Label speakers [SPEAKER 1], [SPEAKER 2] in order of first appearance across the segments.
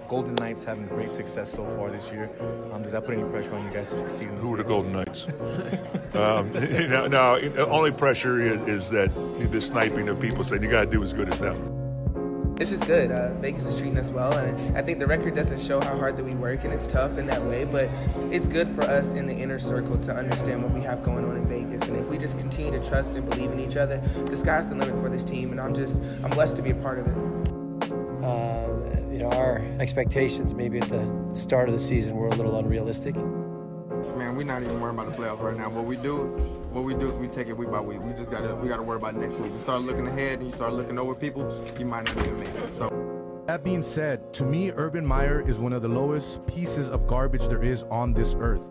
[SPEAKER 1] Golden Knights having great success so far this year. Does that put any pressure on you guys to succeed?
[SPEAKER 2] Who are the Golden Knights? No, only pressure is that the sniping that people say you got to do as good as them.
[SPEAKER 3] It's just good. Vegas is treating us well, and I think the record doesn't show how hard that we work, and it's tough in that way, but it's good for us in the inner circle to understand what we have going on in Vegas, and if we just continue to trust and believe in each other, the sky's the limit for this team, and I'm blessed to be a part of it.
[SPEAKER 4] Our expectations maybe at the start of the season were a little unrealistic.
[SPEAKER 5] Man, we're not even worrying about the playoffs right now. What we do is we take it week by week. We gotta worry about next week. You start looking ahead and you start looking over people, you might not even make it. So
[SPEAKER 6] that being said, to me, Urban Meyer is one of the lowest pieces of garbage there is on this earth.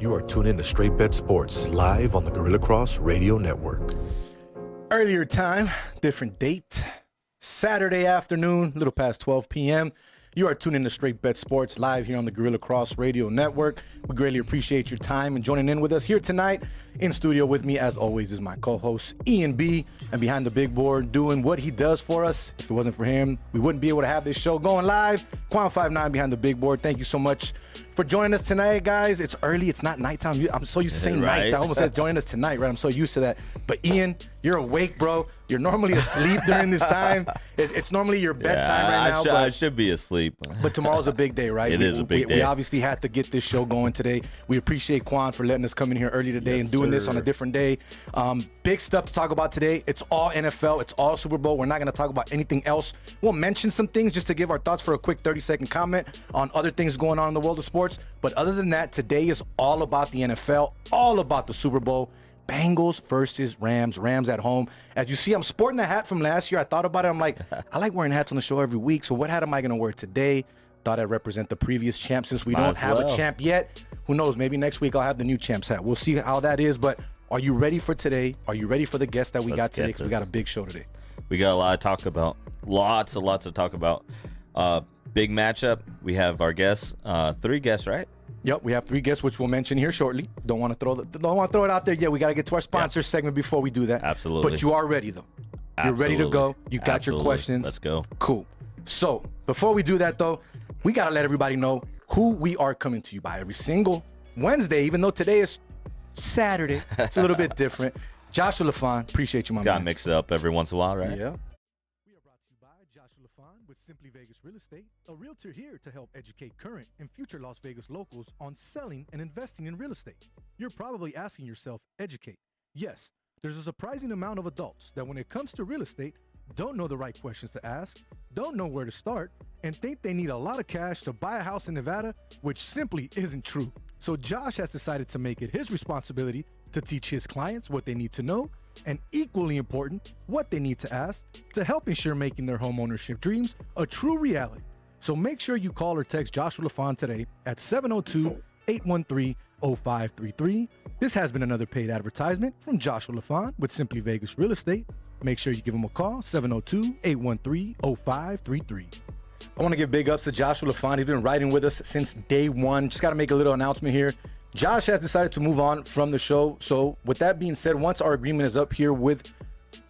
[SPEAKER 7] You are tuned in to Straight Bet Sports, live on the Gorilla Cross Radio Network.
[SPEAKER 6] Earlier time, different date, Saturday afternoon, a little past 12 p.m. You are tuned in to Straight Bet Sports, live here on the Gorilla Cross Radio Network. We greatly appreciate your time and joining in with us here tonight. In studio with me, as always, is my co-host, Ian B. And behind the big board, doing what he does for us. If it wasn't for him, we wouldn't be able to have this show going live. Quan59 behind the big board. Thank you so much for joining us tonight, guys. It's early. It's not nighttime. I'm so used to saying night. I almost said joining us tonight, right? I'm so used to that. But Ian, you're awake, bro. You're normally asleep during this time. It's normally your bedtime right now.
[SPEAKER 8] I should be asleep.
[SPEAKER 6] But tomorrow's a big day, right?
[SPEAKER 8] It is a big day.
[SPEAKER 6] We obviously had to get this show going today. We appreciate Quan for letting us come in here early today and doing this on a different day. Big stuff to talk about today. It's all NFL. It's all Super Bowl. We're not going to talk about anything else. We'll mention some things just to give our thoughts for a quick 30-second comment on other things going on in the world of sports. But other than that, today is all about the NFL, all about the Super Bowl. Bengals versus Rams. Rams at home. As you see, I'm sporting the hat from last year. I thought about it. I'm like, I like wearing hats on the show every week. So what hat am I going to wear today? Thought I'd represent the previous champ since we don't have a champ yet. Who knows? Maybe next week I'll have the new champ's hat. We'll see how that is. But are you ready for today? Are you ready for the guest that we got today? Because we got a big show today.
[SPEAKER 8] We got a lot to talk about. Lots to talk about. Big matchup. We have our guests. 3 guests, right?
[SPEAKER 6] Yep, we have 3 guests, which we'll mention here shortly. Don't want to throw it out there yet. We got to get to our sponsor segment before we do that.
[SPEAKER 8] Absolutely.
[SPEAKER 6] But you are ready, though. You're ready to go. You got your questions.
[SPEAKER 8] Let's go.
[SPEAKER 6] Cool. So before we do that, though, we got to let everybody know who we are coming to you by every single Wednesday, even though today is Saturday. It's a little bit different. Joshua LaFon, appreciate you, my man.
[SPEAKER 8] Got to mix it up every once in a while, right?
[SPEAKER 6] Yeah. We are brought to you by Joshua LaFon with Simply Vegas Real Estate, a realtor here to help educate current and future Las Vegas locals on selling and investing in real estate. You're probably asking yourself, educate. Yes, there's a surprising amount of adults that when it comes to real estate, don't know the right questions to ask, don't know where to start, and think they need a lot of cash to buy a house in Nevada, which simply isn't true. So Josh has decided to make it his responsibility to teach his clients what they need to know, and equally important, what they need to ask to help ensure making their home ownership dreams a true reality. So make sure you call or text Joshua LaFon today at 702-813-0533. This has been another paid advertisement from Joshua LaFon with Simply Vegas Real Estate. Make sure you give him a call, 702-813-0533. I want to give big ups to Joshua LaFon. He's been riding with us since day one. Just got to make a little announcement here. Josh has decided to move on from the show. So with that being said, once our agreement is up here with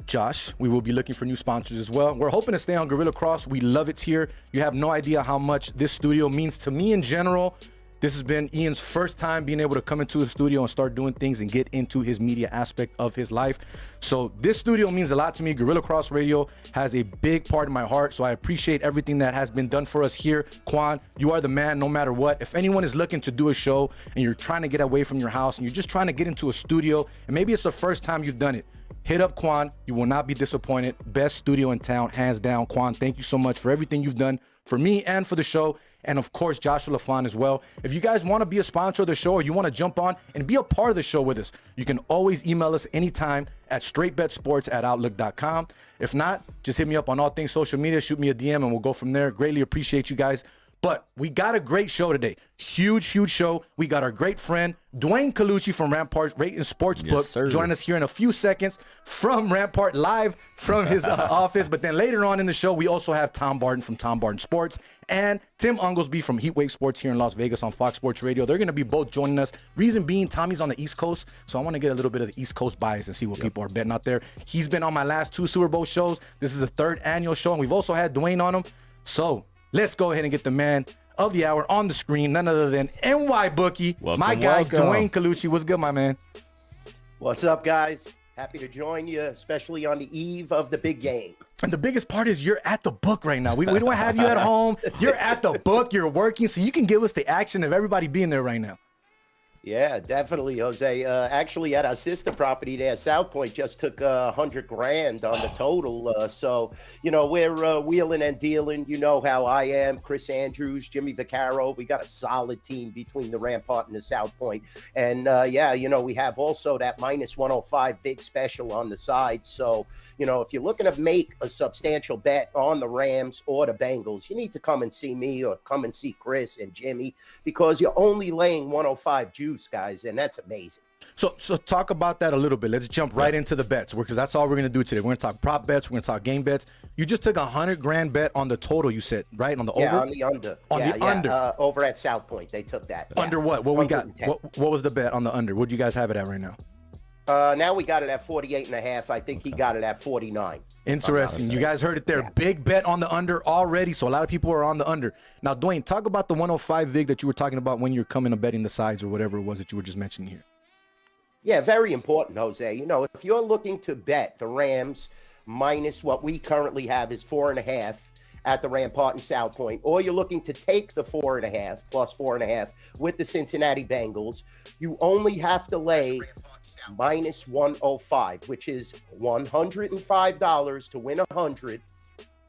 [SPEAKER 6] Josh, we will be looking for new sponsors as well. We're hoping to stay on Gorilla Cross. We love it here. You have no idea how much this studio means to me in general. This has been Ian's first time being able to come into the studio and start doing things and get into his media aspect of his life. So this studio means a lot to me. Gorilla Cross Radio has a big part in my heart. So I appreciate everything that has been done for us here. Quan, you are the man no matter what. If anyone is looking to do a show and you're trying to get away from your house and you're just trying to get into a studio and maybe it's the first time you've done it, hit up Quan. You will not be disappointed. Best studio in town, hands down. Quan, thank you so much for everything you've done for me and for the show. And of course, Joshua LaFon as well. If you guys want to be a sponsor of the show or you want to jump on and be a part of the show with us, you can always email us anytime at straightbetsports@outlook.com. If not, just hit me up on all things social media, shoot me a DM, and we'll go from there. Greatly appreciate you guys. But we got a great show today. Huge show. We got our great friend, Duane Colucci from Rampart Rating Sportsbook, joining us here in a few seconds from Rampart, live from his office. But then later on in the show, we also have Tom Barton from Tom Barton Sports and Tim Unglesby from Heatwave Sports here in Las Vegas on Fox Sports Radio. They're going to be both joining us. Reason being, Tommy's on the East Coast, so I want to get a little bit of the East Coast bias and see what people are betting out there. He's been on my last 2 Super Bowl shows. This is the 3rd annual show, and we've also had Duane on him. So let's go ahead and get the man of the hour on the screen, none other than NY Bookie, my guy, Duane Colucci. What's good, my man?
[SPEAKER 9] What's up, guys? Happy to join you, especially on the eve of the big game.
[SPEAKER 6] And the biggest part is you're at the book right now. We don't have you at home. You're at the book. You're working, so you can give us the action of everybody being there right now.
[SPEAKER 9] Yeah, definitely, Jose. Actually, at our sister property there, South Point just took $100,000 on the total. So, we're wheeling and dealing. You know how I am. Chris Andrews, Jimmy Vaccaro. We got a solid team between the Rampart and the South Point. And, we have also that -105 big special on the side. So, if you're looking to make a substantial bet on the Rams or the Bengals, you need to come and see me or come and see Chris and Jimmy, because you're only laying 105 juice, guys, and that's amazing.
[SPEAKER 6] So talk about that a little bit. Let's jump right into the bets, because that's all we're going to do today. We're going to talk prop bets. We're going to talk game bets. You just took $100,000 bet on the total, you said, right? On the over?
[SPEAKER 9] Yeah, on the under.
[SPEAKER 6] Under.
[SPEAKER 9] Over at South Point, they took that.
[SPEAKER 6] Under what? What we got? What was the bet on the under? What do you guys have it at right now?
[SPEAKER 9] Now we got it at 48.5. I think he got it at 49.
[SPEAKER 6] Interesting. You guys heard it there. Yeah. Big bet on the under already. So a lot of people are on the under. Now, Duane, talk about the 105 VIG that you were talking about when you're coming to betting the sides or whatever it was that you were just mentioning here.
[SPEAKER 9] Yeah, very important, Jose. If you're looking to bet the Rams minus what we currently have is 4.5 at the Rampart and South Point, or you're looking to take the 4.5 plus 4.5 with the Cincinnati Bengals, you only have to lay -105, which is $105 to win 100,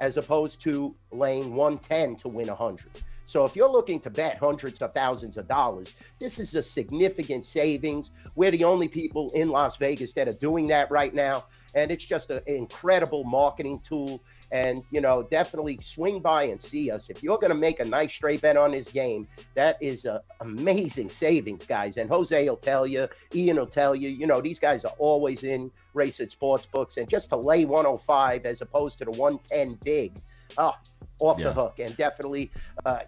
[SPEAKER 9] as opposed to laying 110 to win 100. So if you're looking to bet hundreds of thousands of dollars, this is a significant savings. We're the only people in Las Vegas that are doing that right now, and it's just an incredible marketing tool. And, definitely swing by and see us. If you're going to make a nice straight bet on this game, that is amazing savings, guys. And Jose will tell you, Ian will tell you, these guys are always in race at sports books. And just to lay 105 as opposed to the 110 big, off the hook. And definitely,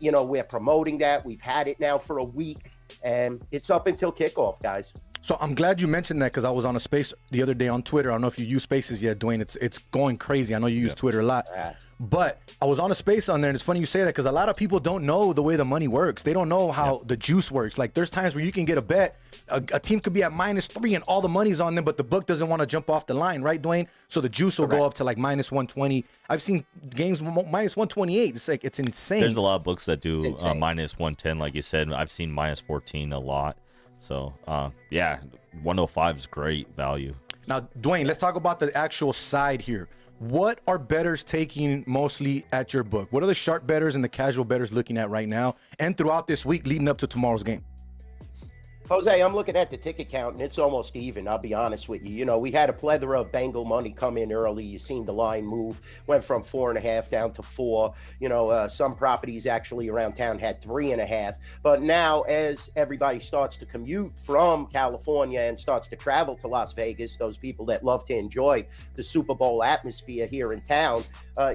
[SPEAKER 9] we're promoting that. We've had it now for a week, and it's up until kickoff, guys.
[SPEAKER 6] So I'm glad you mentioned that, because I was on a space the other day on Twitter. I don't know if you use Spaces yet, Duane. It's going crazy. I know you use Twitter a lot. But I was on a space on there, and it's funny you say that, because a lot of people don't know the way the money works. They don't know how the juice works. Like, there's times where you can get a bet. A team could be at -3 and all the money's on them, but the book doesn't want to jump off the line, right, Duane? So the juice will go up to like -120. I've seen games -128. It's like, it's insane.
[SPEAKER 8] There's a lot of books that do -110, like you said. I've seen -14 a lot. So, 105 is great value.
[SPEAKER 6] Now, Duane, let's talk about the actual side here. What are bettors taking mostly at your book? What are the sharp bettors and the casual bettors looking at right now and throughout this week leading up to tomorrow's game?
[SPEAKER 9] Jose, I'm looking at the ticket count, and it's almost even. I'll be honest with you. You know, we had a plethora of Bengal money come in early. You've seen the line move, went from 4.5 down to 4. You know, some properties actually around town had 3.5. But now, as everybody starts to commute from California and starts to travel to Las Vegas, those people that love to enjoy the Super Bowl atmosphere here in town,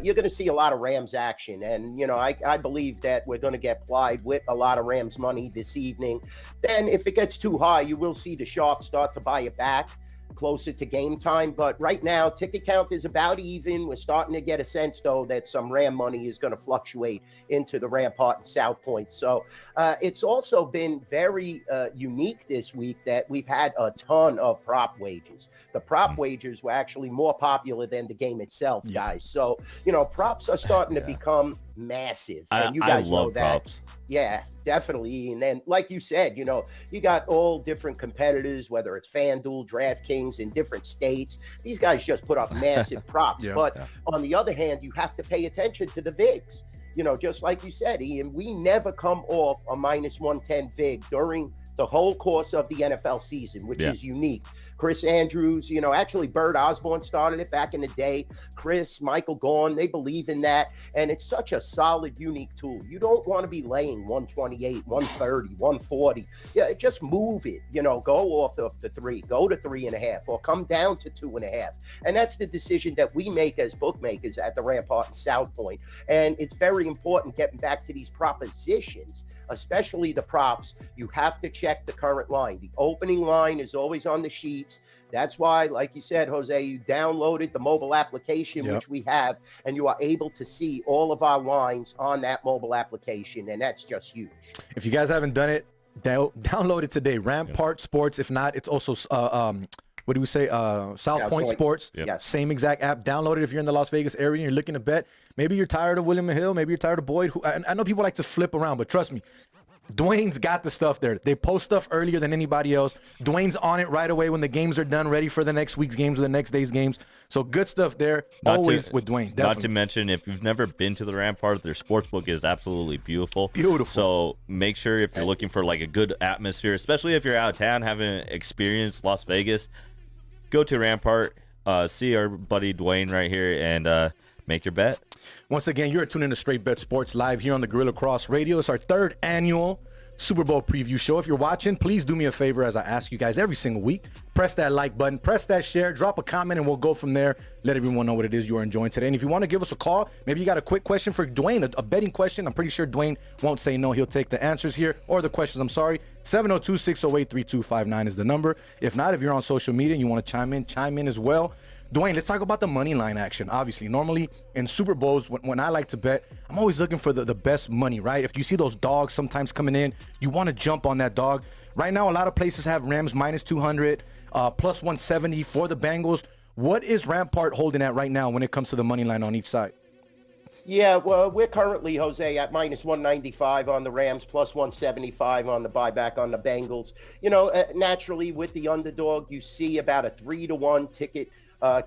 [SPEAKER 9] you're going to see a lot of Rams action. And, you know, I believe that we're going to get plied with a lot of Rams money this evening. Then if it gets too high, you will see the sharps start to buy it back closer to game time. But right now, ticket count is about even. We're starting to get a sense, though, that some Ram money is going to fluctuate into the Rampart and South Point. So it's also been very unique this week that we've had a ton of prop wagers. The prop wagers were actually more popular than the game itself, guys. So, you know, props are starting to become massive. And you guys know that.
[SPEAKER 8] Props.
[SPEAKER 9] Yeah, definitely. And then, like you said, you know, you got all different competitors, whether it's FanDuel, DraftKings in different states. These guys just put up massive props. But on the other hand, you have to pay attention to the VIGs. You know, just like you said, Ian, we never come off a minus 110 VIG during the whole course of the NFL season, which is unique. Chris Andrews, you know, actually Bird Osborne started it back in the day. Chris, Michael Gorn, they believe in that. And it's such a solid, unique tool. You don't want to be laying 128, 130, 140. Yeah, just move it, you know, go off of the 3, go to 3.5, or come down to 2.5. And that's the decision that we make as bookmakers at the Rampart and South Point. And it's very important getting back to these propositions, especially the props. You have to check the current line. The opening line is always on the sheets. That's why, like you said, Jose, you downloaded the mobile application, which we have, and you are able to see all of our lines on that mobile application, and that's just huge.
[SPEAKER 6] If you guys haven't done it, download it today. Rampart Sports. If not, it's also what do we say? South Point Sports. Same exact app. Download it if you're in the Las Vegas area and you're looking to bet. Maybe you're tired of William Hill. Maybe you're tired of Boyd. I know people like to flip around, but trust me, Duane's got the stuff there. They post stuff earlier than anybody else. Duane's on it right away when the games are done, ready for the next week's games or the next day's games. So good stuff there, with Duane. Definitely.
[SPEAKER 8] Not to mention, if you've never been to the Rampart, their sportsbook is absolutely beautiful.
[SPEAKER 6] Beautiful.
[SPEAKER 8] So make sure if you're looking for like a good atmosphere, especially if you're out of town, haven't experienced Las Vegas, go to Rampart, see our buddy Duane right here, and make your bet.
[SPEAKER 6] Once again, you're tuning in to Straight Bet Sports live here on the Gorilla Cross Radio. It's our 3rd annual Super Bowl preview show. If you're watching, please do me a favor, as I ask you guys every single week. Press that like button, press that share, drop a comment, and we'll go from there. Let everyone know what it is you are enjoying today. And if you want to give us a call, maybe you got a quick question for Duane, a betting question. I'm pretty sure Duane won't say no. He'll take the answers here, or the questions, 702-608-3259 is the number. If not, if you're on social media and you want to chime in as well. Duane, let's talk about the money line action. Obviously, normally in Super Bowls, when I like to bet, I'm always looking for the best money, right? If you see those dogs sometimes coming in, you want to jump on that dog. Right now, a lot of places have Rams minus 200, plus 170 for the Bengals. What is Rampart holding at right now when it comes to the money line on each side?
[SPEAKER 9] Yeah, well, we're currently, Jose, at minus 195 on the Rams, plus 175 on the buyback on the Bengals. You know, naturally, with the underdog, you see about a 3-to-1 ticket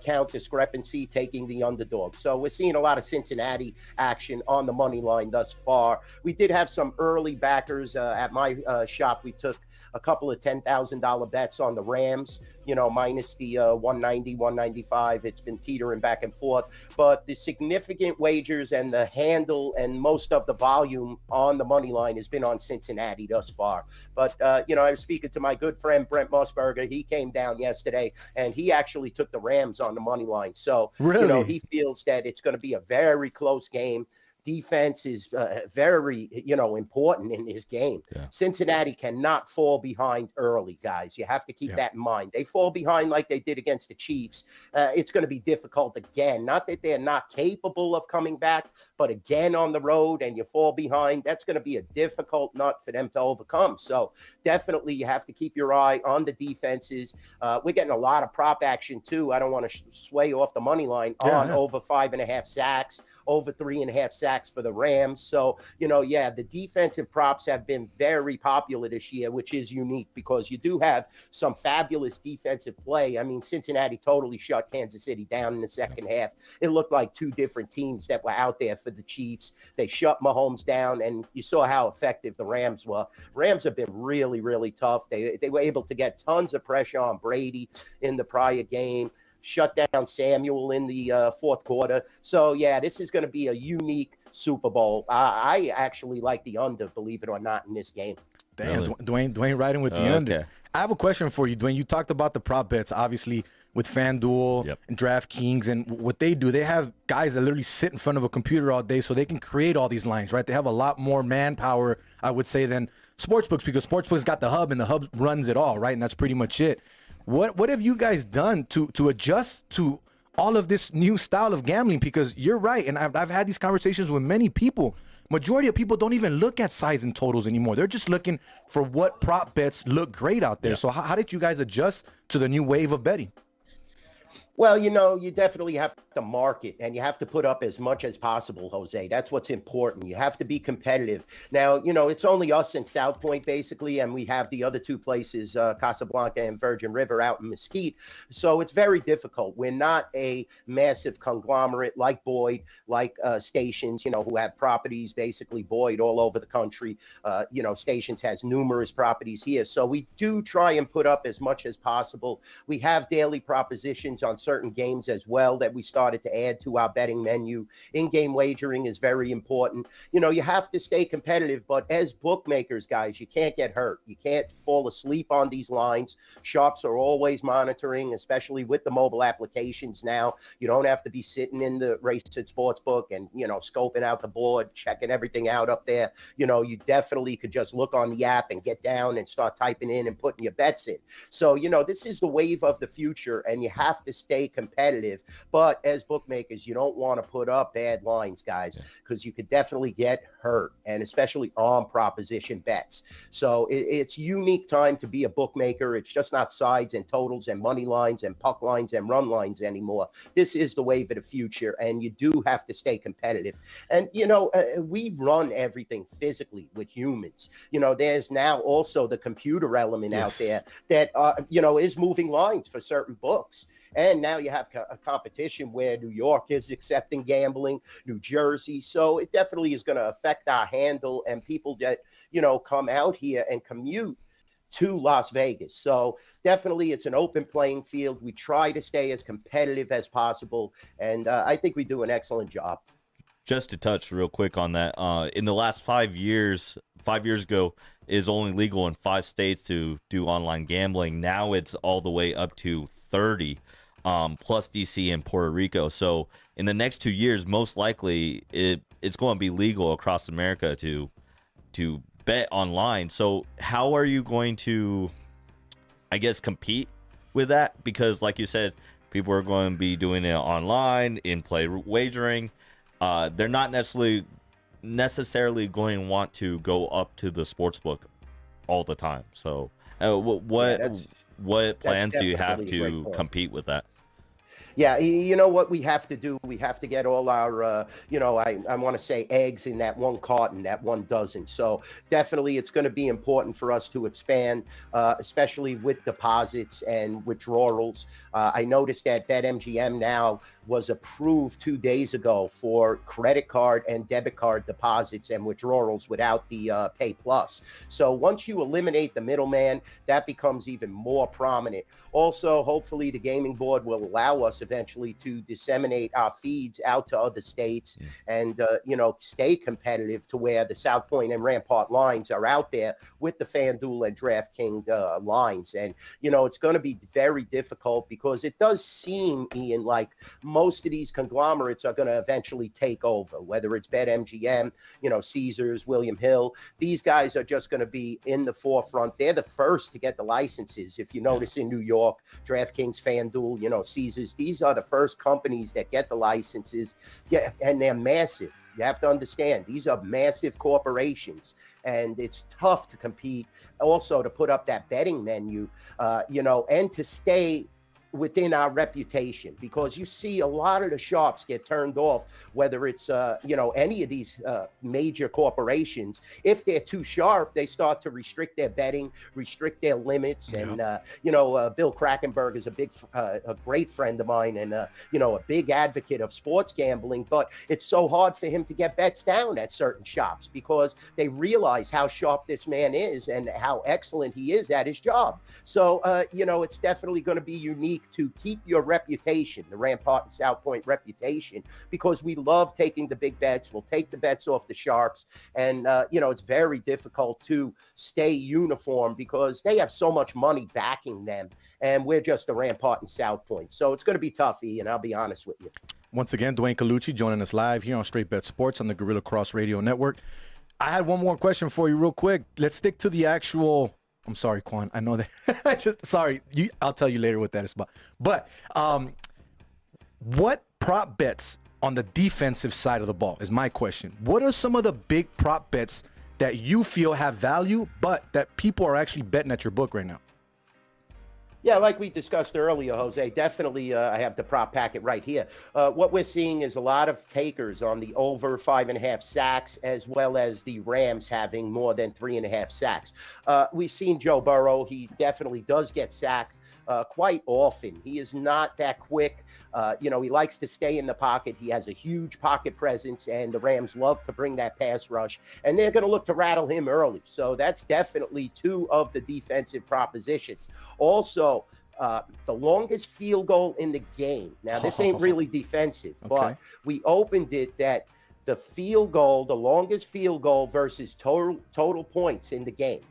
[SPEAKER 9] count discrepancy taking the underdog. So we're seeing a lot of Cincinnati action on the money line thus far. We did have some early backers at my shop. We took a couple of $10,000 bets on the Rams, you know, minus the 190, 195. It's been teetering back and forth. But the significant wagers and the handle and most of the volume on the money line has been on Cincinnati thus far. But, you know, I was speaking to my good friend Brent Musburger. He came down yesterday, and he actually took the Rams on the money line. So, you know, he feels that it's going to be a very close game. Defense is very, you know, important in his game. Cincinnati cannot fall behind early, guys. You have to keep that in mind. They fall behind like they did against the Chiefs. It's going to be difficult again. Not that they're not capable of coming back, but again on the road and you fall behind, that's going to be a difficult nut for them to overcome. So definitely you have to keep your eye on the defenses. We're getting a lot of prop action too. I don't want to sway off the money line on over 5.5 sacks, over 3.5 sacks for the Rams. So, yeah, the defensive props have been very popular this year, which is unique because you do have some fabulous defensive play. I mean, Cincinnati totally shut Kansas City down in the second half. It looked like two different teams that were out there for the Chiefs. They shut Mahomes down, and you saw how effective the Rams were. Rams have been really, really tough. They were able to get tons of pressure on Brady in the prior game, shut down Samuel in the fourth quarter. So, yeah, this is going to be a unique Super Bowl. I actually like the under, believe it or not, in this game.
[SPEAKER 6] Damn, really? Duane riding with the under. Okay. I have a question for you, Duane. You talked about the prop bets, obviously, with FanDuel and DraftKings, and what they do, they have guys that literally sit in front of a computer all day so they can create all these lines, right? They have a lot more manpower, I would say, than sportsbooks, because sportsbooks got the hub, and the hub runs it all, right? And that's pretty much it. What have you guys done to adjust to all of this new style of gambling? Because you're right, and I've had these conversations with many people. Majority of people don't even look at size and totals anymore. They're just looking for what prop bets look great out there. Yeah. So how did you guys adjust to the new wave of betting?
[SPEAKER 9] Well, you definitely have to market, and you have to put up as much as possible, Jose. That's what's important. You have to be competitive. Now, it's only us in South Point, basically, and we have the other two places, Casablanca and Virgin River, out in Mesquite. So it's very difficult. We're not a massive conglomerate like Boyd, like Stations, who have properties, basically Boyd, all over the country. Stations has numerous properties here. So we do try and put up as much as possible. We have daily propositions on certain games as well that we started to add to our betting menu. In-game wagering is very important. You have to stay competitive, but as bookmakers, guys, you can't get hurt. You can't fall asleep on these lines. Sharps are always monitoring, especially with the mobile applications now. You don't have to be sitting in the Race at Sportsbook and, scoping out the board, checking everything out up there. You definitely could just look on the app and get down and start typing in and putting your bets in. So, this is the wave of the future, and you have to stay competitive. But as bookmakers, you don't want to put up bad lines, guys, because you could definitely get hurt, and especially on proposition bets. So it's unique time to be a bookmaker. It's just not sides and totals and money lines and puck lines and run lines anymore. This is the wave of the future, and you do have to stay competitive. And, we run everything physically with humans. There's now also the computer element out there that, is moving lines for certain books. And now you have a competition where New York is accepting gambling, New Jersey. So it definitely is going to affect our handle and people that, come out here and commute to Las Vegas. So definitely it's an open playing field. We try to stay as competitive as possible. And I think we do an excellent job.
[SPEAKER 8] Just to touch real quick on that, in the last 5 years ago, is only legal in 5 states to do online gambling. Now it's all the way up to 30. Plus DC and Puerto Rico. So in the next 2 years, most likely it's going to be legal across America to bet online. So how are you going to, I guess, compete with that? Because like you said, people are going to be doing it online, in-play wagering. They're not necessarily going to want to go up to the sportsbook all the time. So what plans do you have to compete with that?
[SPEAKER 9] Yeah, what we have to do? We have to get all our, I want to say eggs in that one carton, that one dozen. So definitely it's going to be important for us to expand, especially with deposits and withdrawals. I noticed that BetMGM now was approved 2 days ago for credit card and debit card deposits and withdrawals without the Pay Plus. So once you eliminate the middleman, that becomes even more prominent. Also, hopefully the gaming board will allow us eventually to disseminate our feeds out to other states and, stay competitive to where the South Point and Rampart lines are out there with the FanDuel and DraftKings lines. And, it's going to be very difficult because it does seem, Ian, like most of these conglomerates are going to eventually take over, whether it's BetMGM, Caesars, William Hill. These guys are just going to be in the forefront. They're the first to get the licenses. If you notice in New York, DraftKings, FanDuel, Caesars, these are the first companies that get the licenses. Yeah, and they're massive. You have to understand, these are massive corporations, and it's tough to compete. Also, to put up that betting menu, and to stay within our reputation, because you see a lot of the shops get turned off, whether it's any of these major corporations. If they're too sharp, they start to restrict their betting, restrict their limits. And Bill Krakenberg is a great friend of mine, and a big advocate of sports gambling. But it's so hard for him to get bets down at certain shops because they realize how sharp this man is and how excellent he is at his job. So it's definitely going to be unique to keep your reputation, the Rampart and South Point reputation, because we love taking the big bets. We'll take the bets off the sharps. And, it's very difficult to stay uniform because they have so much money backing them. And we're just the Rampart and South Point. So it's going to be tough, Ian, I'll be honest with you.
[SPEAKER 6] Once again, Duane Colucci joining us live here on Straight Bet Sports on the Gorilla Cross Radio Network. I had one more question for you real quick. Let's stick to the actual... I'm sorry, Quan. I know that. I'll tell you later what that is about. But what prop bets on the defensive side of the ball is my question. What are some of the big prop bets that you feel have value, but that people are actually betting at your book right now?
[SPEAKER 9] Yeah, like we discussed earlier, Jose, definitely I have the prop packet right here. What we're seeing is a lot of takers on the over 5.5 sacks, as well as the Rams having more than 3.5 sacks. We've seen Joe Burrow. He definitely does get sacked quite often. He is not that quick. He likes to stay in the pocket. He has a huge pocket presence, and the Rams love to bring that pass rush, and they're going to look to rattle him early. So that's definitely two of the defensive propositions. Also, the longest field goal in the game. Now, this ain't really defensive, but we opened it that the longest field goal versus total points in the game.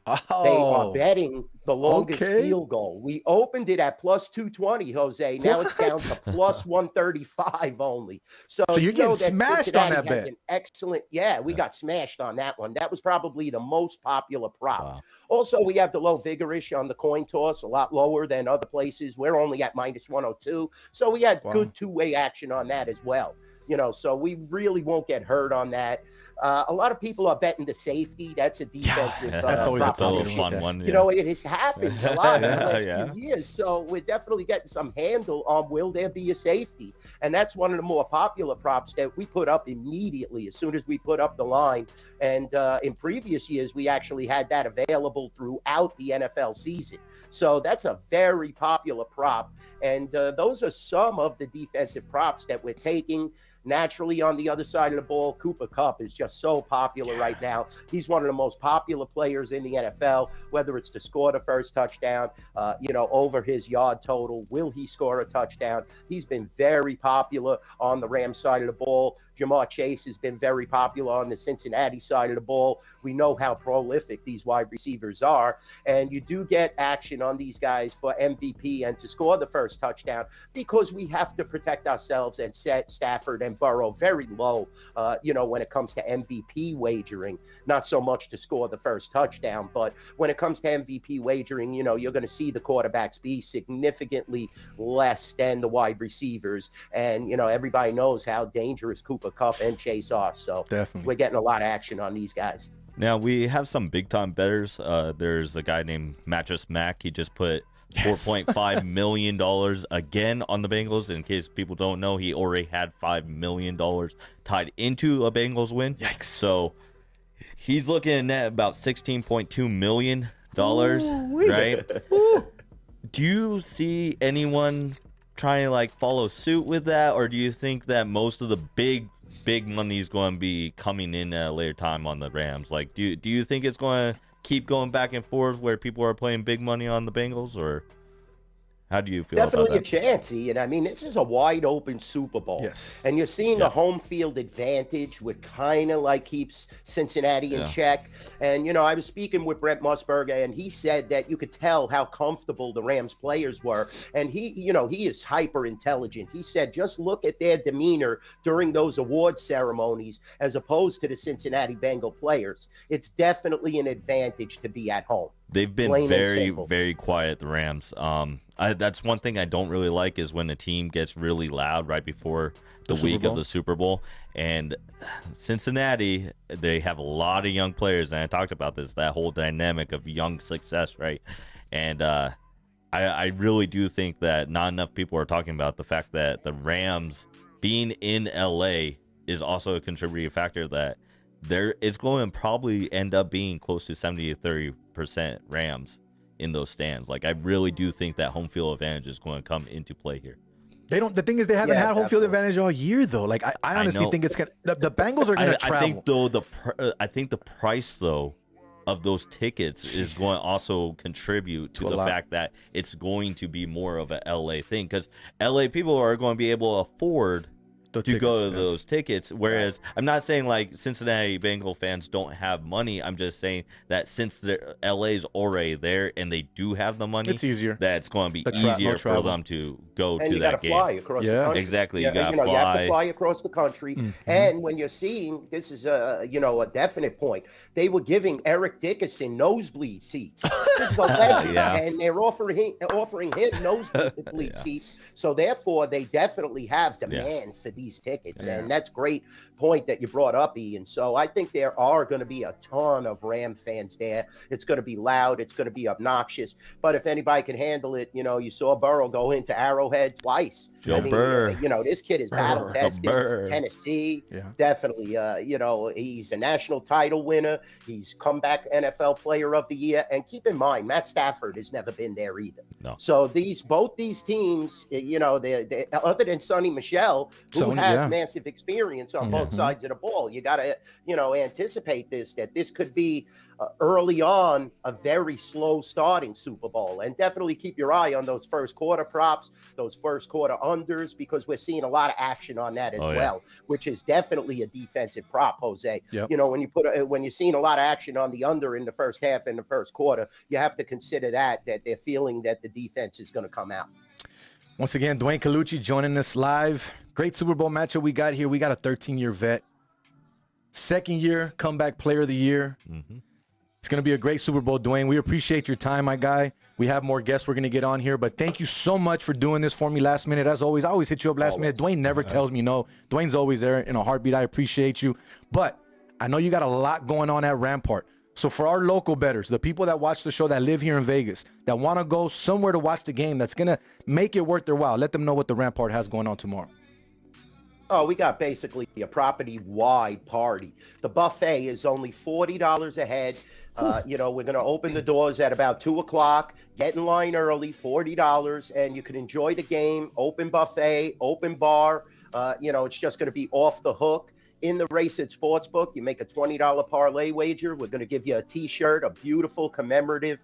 [SPEAKER 9] They are betting the longest field goal. We opened it at plus 220, Jose. Now it's down to plus 135 only. So
[SPEAKER 6] you're getting smashed
[SPEAKER 9] Cincinnati
[SPEAKER 6] on that bet.
[SPEAKER 9] An excellent, we got smashed on that one. That was probably the most popular prop. Wow. Also, we have the low vigorish on the coin toss, a lot lower than other places. We're only at minus 102. So we had good two-way action on that as well. So we really won't get hurt on that. A lot of people are betting the safety. That's a defensive.
[SPEAKER 6] That's always a
[SPEAKER 8] fun one.
[SPEAKER 9] It has happened a lot in the last few years. So we're definitely getting some handle on will there be a safety? And that's one of the more popular props that we put up immediately as soon as we put up the line. And in previous years, we actually had that available throughout the NFL season. So that's a very popular prop. And those are some of the defensive props that we're taking. Naturally, on the other side of the ball, Cooper Kupp is just so popular right now. He's one of the most popular players in the NFL, whether it's to score the first touchdown, over his yard total. Will he score a touchdown? He's been very popular on the Rams side of the ball. Jamar Chase has been very popular on the Cincinnati side of the ball. We know how prolific these wide receivers are. And you do get action on these guys for MVP and to score the first touchdown because we have to protect ourselves and set Stafford and Burrow very low, when it comes to MVP wagering. Not so much to score the first touchdown, but when it comes to MVP wagering, you're going to see the quarterbacks be significantly less than the wide receivers. And, everybody knows how dangerous Cooper Kupp and Chase are. So definitely we're getting a lot of action on these guys.
[SPEAKER 8] Now, we have some big-time bettors. There's a guy named Mattress Mac. He just put $4.5 million again on the Bengals. In case people don't know, he already had $5 million tied into a Bengals win.
[SPEAKER 6] Yikes.
[SPEAKER 8] So he's looking at about $16.2 million, right? Do you see anyone trying to follow suit with that, or do you think that most of the big money is going to be coming in at a later time on the Rams? Do you think it's going to keep going back and forth where people are playing big money on the Bengals, or how do you feel
[SPEAKER 9] Definitely
[SPEAKER 8] about that?
[SPEAKER 9] A chance, Ian. I mean, this is a wide open Super Bowl.
[SPEAKER 6] Yes.
[SPEAKER 9] And you're seeing a home field advantage, which kind of keeps Cincinnati in check. And, I was speaking with Brent Musburger, and he said that you could tell how comfortable the Rams players were. And he is hyper intelligent. He said, just look at their demeanor during those award ceremonies as opposed to the Cincinnati Bengal players. It's definitely an advantage to be at home.
[SPEAKER 8] They've been very, very quiet, the Rams. That's one thing I don't really like is when a team gets really loud right before the week of the Super Bowl. And Cincinnati, they have a lot of young players, and I talked about this, that whole dynamic of young success, right? And I really do think that not enough people are talking about the fact that the Rams being in LA is also a contributing factor, that there is going to probably end up being close to 70 to 30% Rams in those stands. Like, I really do think that home field advantage is going to come into play here.
[SPEAKER 6] They don't. The thing is, they haven't had home field advantage all year, though. Like, I honestly think it's gonna. The Bengals are gonna travel.
[SPEAKER 8] I think though I think the price though of those tickets is going to also contribute to the fact that it's going to be more of a LA thing, because LA people are going to be able to afford to go to those tickets, whereas I'm not saying like Cincinnati Bengal fans don't have money. I'm just saying that since LA's already there and they do have the money,
[SPEAKER 6] it's easier.
[SPEAKER 8] That it's going to be easier for them to go
[SPEAKER 9] and
[SPEAKER 8] to that game.
[SPEAKER 9] You got to fly across the country.
[SPEAKER 8] Exactly.
[SPEAKER 9] You
[SPEAKER 8] got to
[SPEAKER 9] fly.
[SPEAKER 8] You
[SPEAKER 9] have to fly across the country. And when you're seeing, this is a definite point. They were giving Eric Dickerson nosebleed seats. This is a legend, and they're offering him nosebleed seats. So therefore, they definitely have demand for these tickets, and that's great point that you brought up, Ian. So I think there are going to be a ton of Ram fans there. It's going to be loud. It's going to be obnoxious. But if anybody can handle it, you saw Burrow go into Arrowhead twice.
[SPEAKER 8] Burr.
[SPEAKER 9] This kid is battle tested. Tennessee, definitely. He's a national title winner. He's comeback NFL Player of the Year. And keep in mind, Matt Stafford has never been there either.
[SPEAKER 8] No.
[SPEAKER 9] So both these teams, they other than Sonny Michel, who has massive experience on both sides of the ball, you got to, anticipate that this could be early on a very slow starting Super Bowl, and definitely keep your eye on those first quarter props, those first quarter unders, because we're seeing a lot of action on that as well, which is definitely a defensive prop, Jose.
[SPEAKER 6] Yep.
[SPEAKER 9] When you're seeing a lot of action on the under in the first half and the first quarter, you have to consider that they're feeling that the defense is going to come out.
[SPEAKER 6] Once again, Duane Colucci joining us live. Great Super Bowl matchup we got here. We got a 13-year vet, second year comeback player of the year. It's going to be a great Super Bowl, Duane. We appreciate your time, my guy. We have more guests we're going to get on here, but thank you so much for doing this for me last minute. As always, I always hit you up last minute. Duane never tells me no. Duane's always there in a heartbeat. I appreciate you. But I know you got a lot going on at Rampart. So for our local bettors, the people that watch the show that live here in Vegas, that want to go somewhere to watch the game that's going to make it worth their while, let them know what the Rampart has going on tomorrow.
[SPEAKER 9] Oh, we got basically a property-wide party. The buffet is only $40 a head. We're going to open the doors at about 2 o'clock. Get in line early, $40, and you can enjoy the game. Open buffet, open bar. It's just going to be off the hook. In the Race It Sportsbook, you make a $20 parlay wager. We're going to give you a T-shirt, a beautiful commemorative,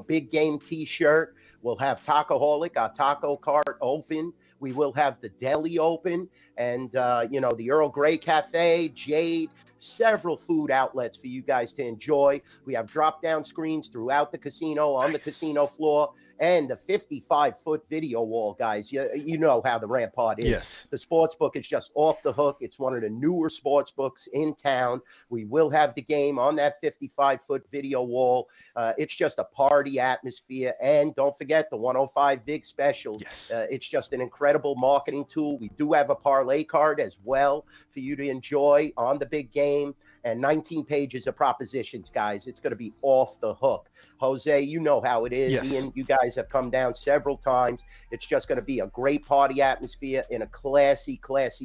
[SPEAKER 9] big game T-shirt. We'll have Tacoholic, our taco cart, open. We will have the deli open, and the Earl Grey Cafe, Jade, several food outlets for you guys to enjoy. We have drop-down screens throughout the casino, on the casino floor, and the 55-foot video wall, guys. You know how the Rampart is.
[SPEAKER 6] Yes.
[SPEAKER 9] The sports book is just off the hook. It's one of the newer sports books in town. We will have the game on that 55-foot video wall. It's just a party atmosphere. And don't forget the 105 Vig special.
[SPEAKER 6] Yes.
[SPEAKER 9] It's just an incredible marketing tool. We do have a parlay card as well for you to enjoy on the big game. And 19 pages of propositions, guys. It's going to be off the hook. Jose, you know how it is.
[SPEAKER 6] Yes.
[SPEAKER 9] Ian, you guys have come down several times. It's just going to be a great party atmosphere in a classy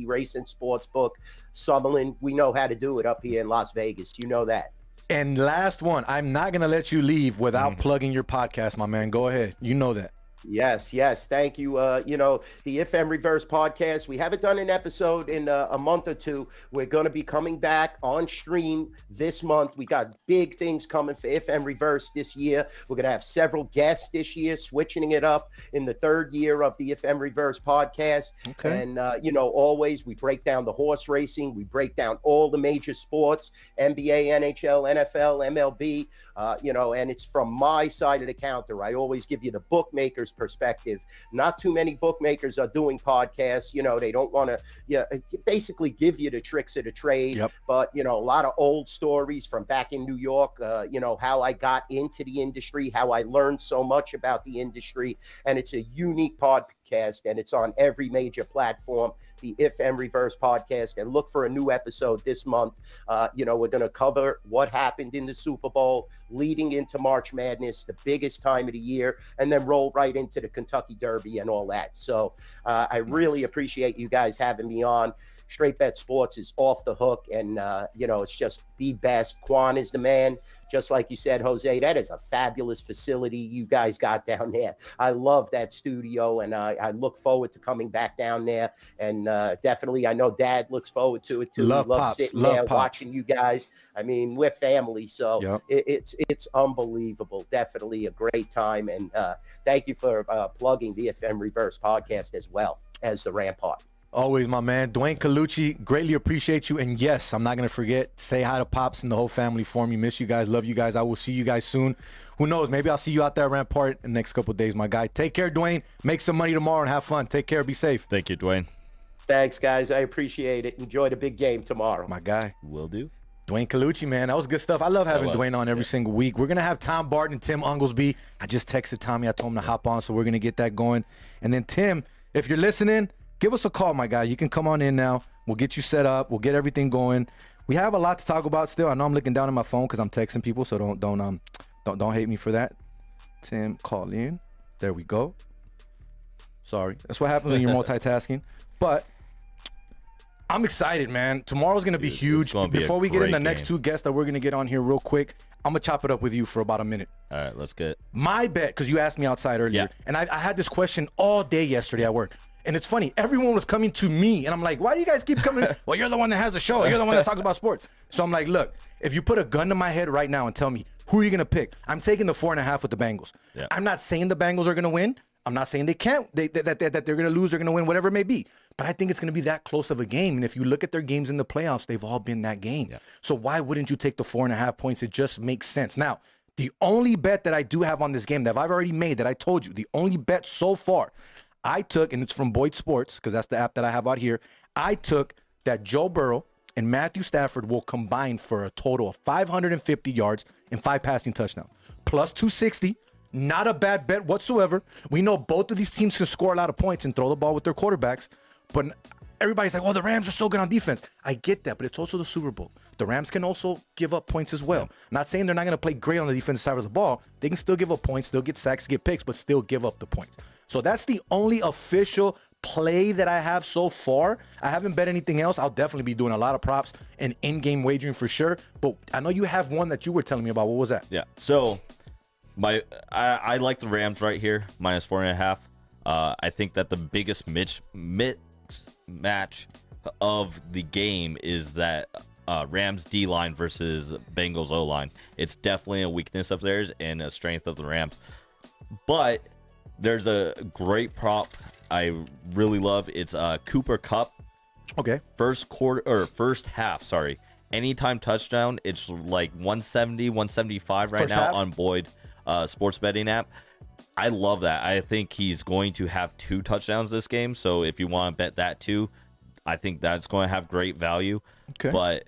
[SPEAKER 9] race and sports book. Summerlin, we know how to do it up here in Las Vegas. You know that.
[SPEAKER 6] And last one, I'm not going to let you leave without plugging your podcast, my man. Go ahead. You know that.
[SPEAKER 9] Yes. Thank you. The FM Reverse podcast, we haven't done an episode in a month or two. We're going to be coming back on stream this month. We got big things coming for FM Reverse this year. We're going to have several guests this year, switching it up in the third year of the FM Reverse podcast.
[SPEAKER 6] Okay.
[SPEAKER 9] And, always we break down the horse racing. We break down all the major sports, NBA, NHL, NFL, MLB, and it's from my side of the counter. I always give you the bookmakers perspective. Not too many bookmakers are doing podcasts. They don't want to basically give you the tricks of the trade.
[SPEAKER 6] Yep.
[SPEAKER 9] But a lot of old stories from back in New York, how I got into the industry, how I learned so much about the industry. And it's a unique podcast, and it's on every major platform, the If and Reverse podcast, and look for a new episode this month. We're going to cover what happened in the Super Bowl leading into March Madness, the biggest time of the year, and then roll right into the Kentucky Derby and all that. So I really appreciate you guys having me on. Straight Bet Sports is off the hook, and it's just the best. Quan is the man. Just like you said, Jose, that is a fabulous facility you guys got down there. I love that studio, and I look forward to coming back down there. And definitely, I know Dad looks forward to it too.
[SPEAKER 6] Love
[SPEAKER 9] he loves
[SPEAKER 6] Pops.
[SPEAKER 9] sitting
[SPEAKER 6] Love
[SPEAKER 9] there
[SPEAKER 6] Pops.
[SPEAKER 9] watching you guys. I mean, we're family, so
[SPEAKER 6] Yep.
[SPEAKER 9] it's unbelievable. Definitely a great time, and thank you for plugging the FM Reverse podcast as well as the Rampart.
[SPEAKER 6] Always, my man. Duane Colucci, greatly appreciate you. And yes, I'm not going to forget, say hi to Pops and the whole family for me. Miss you guys. Love you guys. I will see you guys soon. Who knows? Maybe I'll see you out there at Rampart in the next couple of days, my guy. Take care, Duane. Make some money tomorrow and have fun. Take care. Be safe.
[SPEAKER 8] Thank you, Duane.
[SPEAKER 9] Thanks, guys. I appreciate it. Enjoy the big game tomorrow.
[SPEAKER 6] My guy.
[SPEAKER 8] Will do.
[SPEAKER 6] Duane Colucci, man. That was good stuff. I love having
[SPEAKER 8] was.
[SPEAKER 6] Duane on every single week. We're going to have Tom Barton and Tim Unglesby. I just texted Tommy. I told him to hop on, so we're going to get that going. And then, Tim, if you're listening, give us a call, my guy. You can come on in now. We'll get you set up. We'll get everything going. We have a lot to talk about still. I know I'm looking down at my phone because I'm texting people, so don't hate me for that. Tim, call in. There we go. Sorry. That's what happens when you're multitasking. But I'm excited, man. Tomorrow's going to be
[SPEAKER 8] Dude,
[SPEAKER 6] huge.
[SPEAKER 8] it's gonna be a
[SPEAKER 6] Before we get in the
[SPEAKER 8] great
[SPEAKER 6] next
[SPEAKER 8] game.
[SPEAKER 6] two guests that we're going to get on here real quick, I'm going to chop it up with you for about a minute.
[SPEAKER 8] All right, let's get it.
[SPEAKER 6] My bet, because you asked me outside earlier,
[SPEAKER 8] Yeah.
[SPEAKER 6] and I had this question all day yesterday at work. And it's funny, everyone was coming to me, and I'm like, why do you guys keep coming? Well, you're the one that has the show. You're the one that talks about sports. So I'm like, look, if you put a gun to my head right now and tell me, who are you going to pick? I'm taking the 4.5 with the Bengals.
[SPEAKER 8] Yeah.
[SPEAKER 6] I'm not saying the Bengals are going to win. I'm not saying they can't, that they're going to lose, they're going to win, whatever it may be. But I think it's going to be that close of a game. And if you look at their games in the playoffs, they've all been that game.
[SPEAKER 8] Yeah.
[SPEAKER 6] So why wouldn't you take the 4.5 points? It just makes sense. Now, the only bet that I do have on this game that I've already made, that I told you, the only bet so far I took, and it's from Boyd Sports, because that's the app that I have out here, I took that Joe Burrow and Matthew Stafford will combine for a total of 550 yards and 5 passing touchdowns. Plus 260. Not a bad bet whatsoever. We know both of these teams can score a lot of points and throw the ball with their quarterbacks, but everybody's like, well, the Rams are so good on defense. I get that, but it's also the Super Bowl. The Rams can also give up points as well. Not saying they're not going to play great on the defensive side of the ball. They can still give up points, still get sacks, get picks, but still give up the points. So that's the only official play that I have so far. I haven't bet anything else. I'll definitely be doing a lot of props and in-game wagering for sure. But I know you have one that you were telling me about. What was that?
[SPEAKER 8] Yeah. So I like the Rams right here, minus 4.5. I think that the biggest match of the game is that Rams D line versus Bengals O line. It's definitely a weakness of theirs and a strength of the Rams. But there's a great prop I really love. It's Cooper Kupp.
[SPEAKER 6] Okay.
[SPEAKER 8] First half, sorry. Anytime touchdown, it's like 170, 175 right
[SPEAKER 6] First
[SPEAKER 8] now
[SPEAKER 6] half?
[SPEAKER 8] on Boyd sports betting app. I love that. I think he's going to have 2 touchdowns this game. So if you want to bet that too, I think that's going to have great value.
[SPEAKER 6] Okay.
[SPEAKER 8] But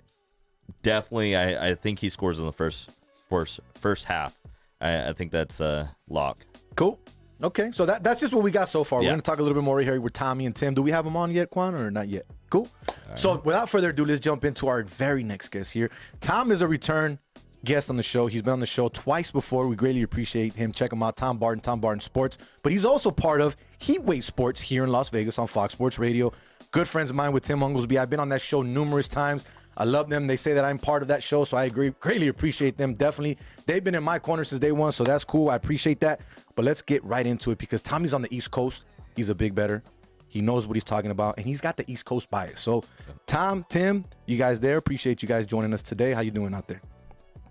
[SPEAKER 8] definitely, I think he scores in the first half. I think that's a lock.
[SPEAKER 6] Cool. Okay, so that's just what we got so far.
[SPEAKER 8] Yeah.
[SPEAKER 6] We're going to talk a little bit more here with Tommy and Tim. Do we have them on yet, Quan, or not yet? Cool. So without further ado, let's jump into our very next guest here. Tom is a return guest on the show. He's been on the show twice before. We greatly appreciate him. Check him out, Tom Barton Sports. But he's also part of Heatwave Sports here in Las Vegas on Fox Sports Radio. Good friends of mine with Tim Unglesby. I've been on that show numerous times. I love them. They say that I'm part of that show, so I greatly appreciate them. Definitely. They've been in my corner since day one, so that's cool. I appreciate that. But let's get right into it because Tommy's on the East Coast. He's a big bettor. He knows what he's talking about, and he's got the East Coast bias. So, Tom, Tim, you guys there? Appreciate you guys joining us today. How you doing out there?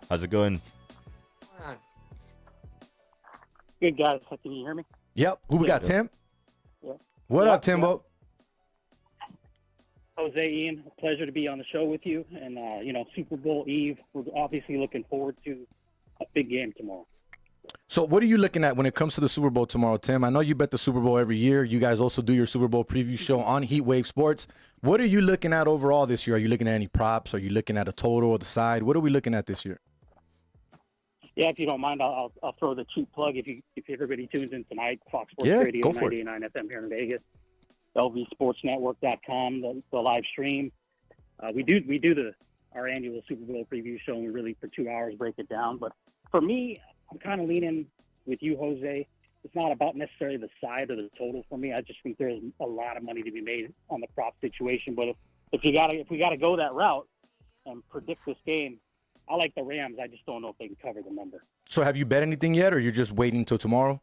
[SPEAKER 8] How's it going?
[SPEAKER 10] Good, guys. Can you hear me?
[SPEAKER 6] Yep. Who we got, Tim?
[SPEAKER 10] Yeah.
[SPEAKER 6] What
[SPEAKER 10] Yep,
[SPEAKER 6] up, Timbo?
[SPEAKER 10] Jose, Ian, a pleasure to be on the show with you. And, Super Bowl Eve, we're obviously looking forward to a big game tomorrow.
[SPEAKER 6] So what are you looking at when it comes to the Super Bowl tomorrow, Tim? I know you bet the Super Bowl every year. You guys also do your Super Bowl preview show on Heatwave Sports. What are you looking at overall this year? Are you looking at any props? Are you looking at a total or the side? What are we looking at this year?
[SPEAKER 10] Yeah, if you don't mind, I'll throw the cheap plug if everybody tunes in tonight. Fox Sports
[SPEAKER 6] Yeah,
[SPEAKER 10] Radio,
[SPEAKER 6] go for it.
[SPEAKER 10] 98.9 FM here in Vegas. LVSportsNetwork.com, the live stream. We do our annual Super Bowl preview show, and we really for 2 hours break it down. But for me, I'm kind of leaning with you, Jose. It's not about necessarily the side or the total for me. I just think there's a lot of money to be made on the prop situation. But if we gotta go that route and predict this game, I like the Rams. I just don't know if they can cover the number.
[SPEAKER 6] So have you bet anything yet, or you're just waiting until tomorrow?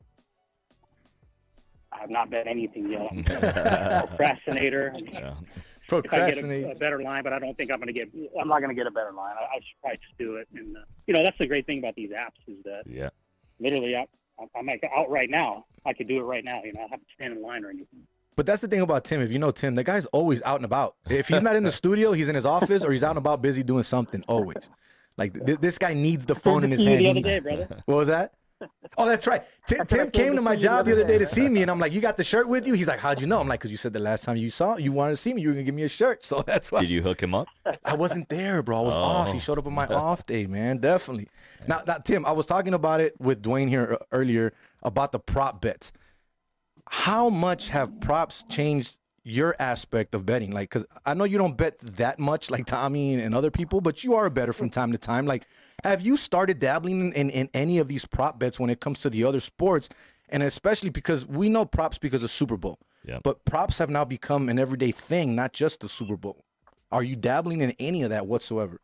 [SPEAKER 10] I have not bet anything yet. I'm a procrastinator.
[SPEAKER 8] Yeah.
[SPEAKER 10] If I get a better line, but I don't think I'm not going to get a better line. I should probably just do it. And, that's the great thing about these apps is that literally I'm like out right now. I could do it right now. I don't have to stand in line or anything.
[SPEAKER 6] But that's the thing about Tim. If you know Tim, the guy's always out and about. If he's not in the studio, he's in his office or he's out and about busy doing something always. Like this guy needs the phone in his hand.
[SPEAKER 10] The other day, brother.
[SPEAKER 6] What was that? Oh, that's right. Tim came to my job the other day to see me, and I'm like, "You got the shirt with you?" He's like, "How'd you know?" I'm like, "Because you said the last time you wanted to see me, you were gonna give me a shirt." So that's why.
[SPEAKER 8] Did you hook him up?
[SPEAKER 6] I wasn't there, bro. I was off. He showed up on my off day, man. Definitely. Now, Tim, I was talking about it with Duane here earlier about the prop bets. How much have props changed your aspect of betting? Like, because I know you don't bet that much like Tommy and other people, but you are a bettor from time to time. Like, have you started dabbling in any of these prop bets when it comes to the other sports? And especially because we know props because of Super Bowl.
[SPEAKER 8] Yeah.
[SPEAKER 6] But props have now become an everyday thing, not just the Super Bowl. Are you dabbling in any of that whatsoever?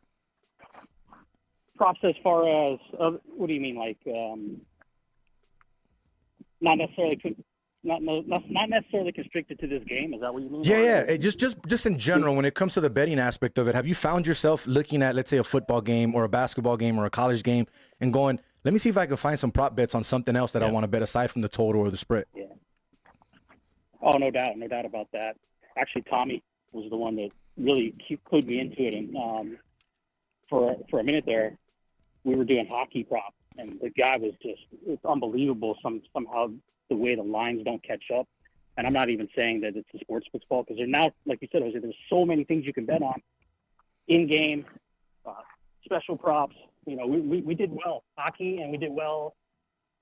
[SPEAKER 10] Props as far as, what do you mean? Like, not necessarily constricted to this game. Is that what you mean?
[SPEAKER 6] Yeah. Just in general, when it comes to the betting aspect of it, have you found yourself looking at, let's say, a football game or a basketball game or a college game and going, let me see if I can find some prop bets on something else that I want to bet aside from the total or the spread?
[SPEAKER 10] Yeah. Oh, no doubt about that. Actually, Tommy was the one that really clued me into it. And for a minute there, we were doing hockey prop, and the guy was it's unbelievable somehow the way the lines don't catch up. And I'm not even saying that it's the sportsbook's fault, because they're now, like you said, Jose, there's so many things you can bet on. In-game, special props. We did well hockey, and we did well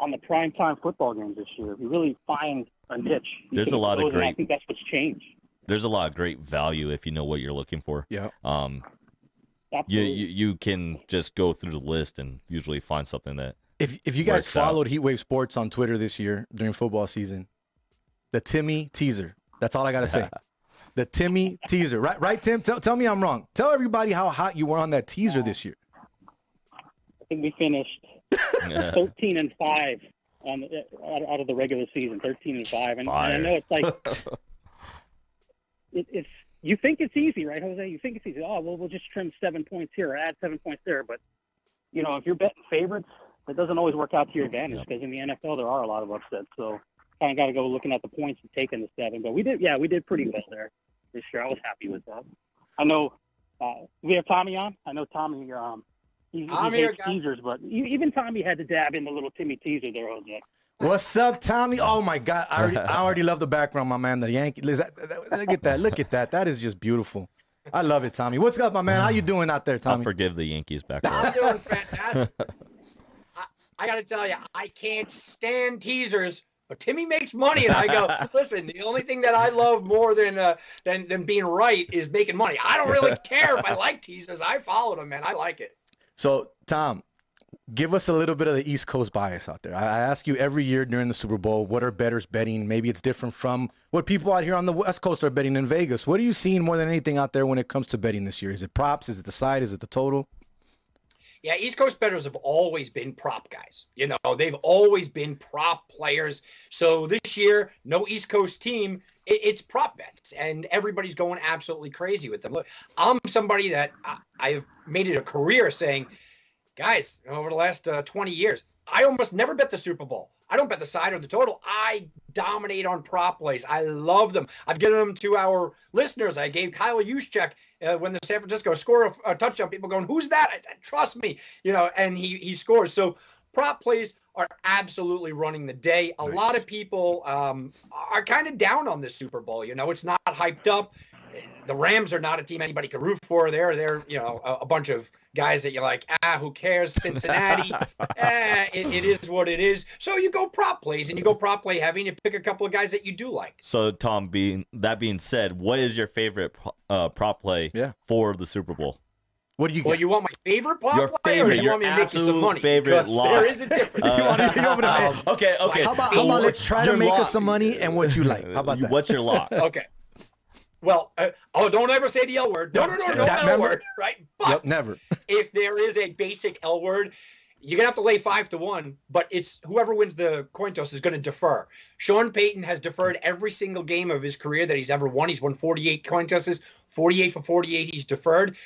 [SPEAKER 10] on the primetime football games this year. We really find a niche.
[SPEAKER 8] There's a lot of great.
[SPEAKER 10] I think that's what's changed.
[SPEAKER 8] There's a lot of great value if you know what you're looking for.
[SPEAKER 6] Yeah.
[SPEAKER 8] You can just go through the list and usually find something that.
[SPEAKER 6] If you guys followed Heatwave Sports on Twitter this year during football season, the Timmy teaser. That's all I got to say. The Timmy teaser. Right, Tim? Tell me I'm wrong. Tell everybody how hot you were on that teaser this year.
[SPEAKER 10] I think we finished 13-5 out of the regular season, 13-5. And I know it's like it's you think it's easy, right, Jose? You think it's easy. Oh, well, we'll just trim 7 points here or add 7 points there. But, if you're betting favorites, it doesn't always work out to your advantage, because in the NFL there are a lot of upsets. So kind of got to go looking at the points and taking the 7. But we did pretty well there this year. I was happy with that. I know we have Tommy on. I know Tommy. He hates teasers, but even Tommy had to dab in the little Timmy teaser there, Jose.
[SPEAKER 6] What's up, Tommy? Oh my God, I already love the background, my man. The Yankee. Look at that. That is just beautiful. I love it, Tommy. What's up, my man? How you doing out there, Tommy?
[SPEAKER 8] I'll forgive the Yankees background.
[SPEAKER 11] I'm doing fantastic. I got to tell you, I can't stand teasers, but Timmy makes money, and I go, listen, the only thing that I love more than being right is making money. I don't really care if I like teasers. I followed them, man. I like it.
[SPEAKER 6] So, Tom, give us a little bit of the East Coast bias out there. I ask you every year during the Super Bowl, what are bettors betting? Maybe it's different from what people out here on the West Coast are betting in Vegas. What are you seeing more than anything out there when it comes to betting this year? Is it props? Is it the side? Is it the total?
[SPEAKER 11] Yeah, East Coast bettors have always been prop guys. They've always been prop players. So this year, no East Coast team, it's prop bets, and everybody's going absolutely crazy with them. Look, I'm somebody that I've made it a career saying, guys, over the last 20 years, I almost never bet the Super Bowl. I don't bet the side or the total. I dominate on prop plays. I love them. I've given them to our listeners. I gave Kyle Juszczyk when the San Francisco score a touchdown. People going, who's that? I said, trust me, and he scores. So prop plays are absolutely running the day. A lot of people are kind of down on this Super Bowl. It's not hyped up. the Rams are not a team anybody can root for. They're a bunch of guys that you're like, who cares? Cincinnati, it is what it is. So you go prop plays and you go prop play heavy and you pick a couple of guys that you do like.
[SPEAKER 8] So Tom, being said, what is your favorite prop play for the Super Bowl?
[SPEAKER 6] What do you?
[SPEAKER 11] Well, you want my favorite prop
[SPEAKER 8] your
[SPEAKER 11] play,
[SPEAKER 8] favorite,
[SPEAKER 11] or you want me to make you some money?
[SPEAKER 8] Favorite lock.
[SPEAKER 11] There is a difference.
[SPEAKER 8] Okay.
[SPEAKER 6] How about let's try to make us some money and what you like? How about that?
[SPEAKER 8] What's your lock?
[SPEAKER 11] Okay. Well, don't ever say the L word. No L word, right? But
[SPEAKER 6] never.
[SPEAKER 11] If there is a basic L word, you're gonna have to lay 5-1. But it's whoever wins the coin toss is going to defer. Sean Payton has deferred every single game of his career that he's ever won. He's won 48 coin tosses, 48 for 48. He's deferred.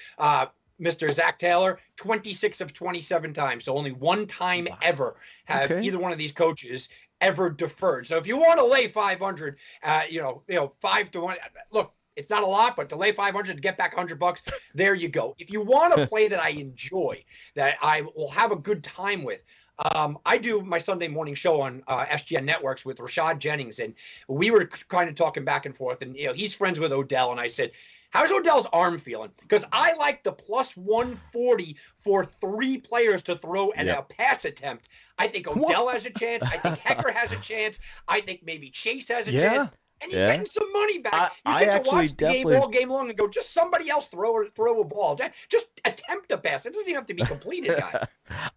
[SPEAKER 11] Mr. Zach Taylor, 26 of 27 times. So only one time ever have either one of these coaches ever deferred. So if you want to lay 500, 5-1, look, it's not a lot, but to lay 500 to get back $100, there you go. If you want to play that I enjoy, that I will have a good time with, I do my Sunday morning show on SGN Networks with Rashad Jennings, and we were kind of talking back and forth, and he's friends with Odell, and I said, how's Odell's arm feeling? Because I like the plus 140 for 3 players to throw and a pass attempt. I think Odell has a chance. I think Hecker has a chance. I think maybe Chase has a chance. And you're getting some money back. You get to watch the game all game long and go, just somebody else throw a ball. Just attempt a pass. It doesn't even have to be completed, guys.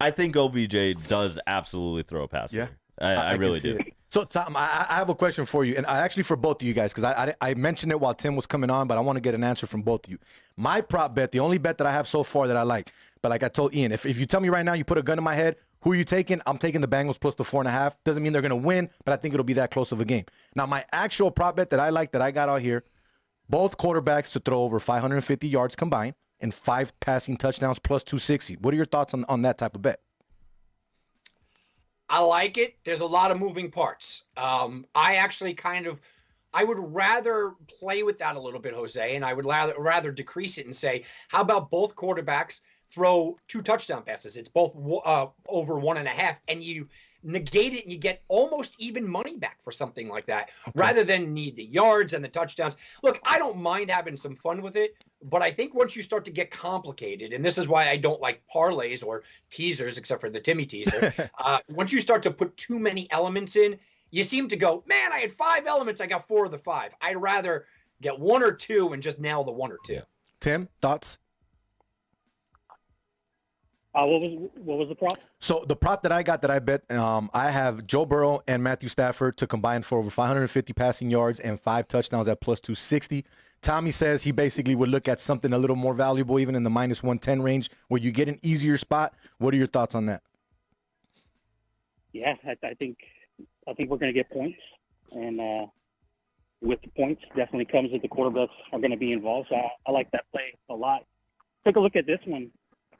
[SPEAKER 8] I think OBJ does absolutely throw a pass.
[SPEAKER 6] Yeah.
[SPEAKER 8] I really do.
[SPEAKER 6] So, Tom, I have a question for you, and actually for both of you guys, because I mentioned it while Tim was coming on, but I want to get an answer from both of you. My prop bet, the only bet that I have so far that I like, but like I told Ian, if you tell me right now, you put a gun in my head, who are you taking? I'm taking the Bengals plus the 4.5. Doesn't mean they're going to win, but I think it'll be that close of a game. Now, my actual prop bet that I like that I got out here, both quarterbacks to throw over 550 yards combined and 5 passing touchdowns plus 260. What are your thoughts on that type of bet?
[SPEAKER 11] I like it. There's a lot of moving parts. I actually I would rather play with that a little bit, Jose, and I would rather decrease it and say, how about both quarterbacks throw 2 touchdown passes? It's both over 1.5, and you negate it and you get almost even money back for something like that, rather than need the yards and the touchdowns. Look, I don't mind having some fun with it, but I think once you start to get complicated, and this is why I don't like parlays or teasers, except for the Timmy teaser, once you start to put too many elements in, you seem to go, man, I had 5 elements, I got 4 of the 5. I'd rather get 1 or 2 and just nail the 1 or 2.
[SPEAKER 6] Tim, thoughts?
[SPEAKER 10] What was the prop?
[SPEAKER 6] So the prop that I got that I bet, I have Joe Burrow and Matthew Stafford to combine for over 550 passing yards and 5 touchdowns at plus 260. Tommy says he basically would look at something a little more valuable, even in the minus 110 range, where you get an easier spot. What are your thoughts on that?
[SPEAKER 10] Yeah, I think we're going to get points, and with the points, definitely comes that the quarterbacks are going to be involved. So I like that play a lot. Take a look at this one.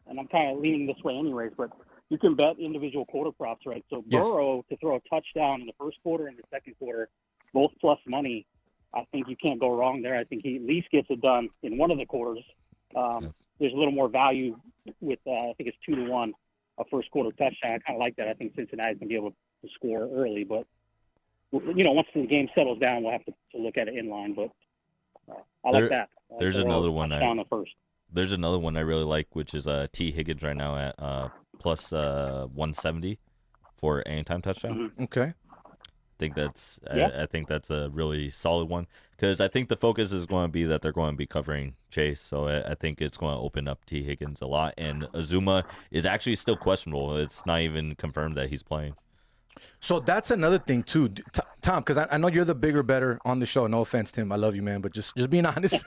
[SPEAKER 10] And I'm kind of leaning this way anyways, but you can bet individual quarter props, right? So Burrow to throw a touchdown in the first quarter and the second quarter, both plus money, I think you can't go wrong there. I think he at least gets it done in one of the quarters. There's a little more value with, I think it's 2-1, a first quarter touchdown. I kind of like that. I think Cincinnati's going to be able to score early, but, once the game settles down, we'll have to look at it in line, but I like that.
[SPEAKER 8] There's another one.
[SPEAKER 10] Down the first.
[SPEAKER 8] There's another one I really like, which is T. Higgins right now at plus 170 for anytime touchdown.
[SPEAKER 6] Mm-hmm. Okay.
[SPEAKER 8] I think that's a really solid one, because I think the focus is going to be that they're going to be covering Chase, so I think it's going to open up T. Higgins a lot. And Azuma is actually still questionable. It's not even confirmed that he's playing.
[SPEAKER 6] So that's another thing too, Tom, because I know you're the bigger better on the show. No offense, Tim, I love you, man, but just being honest.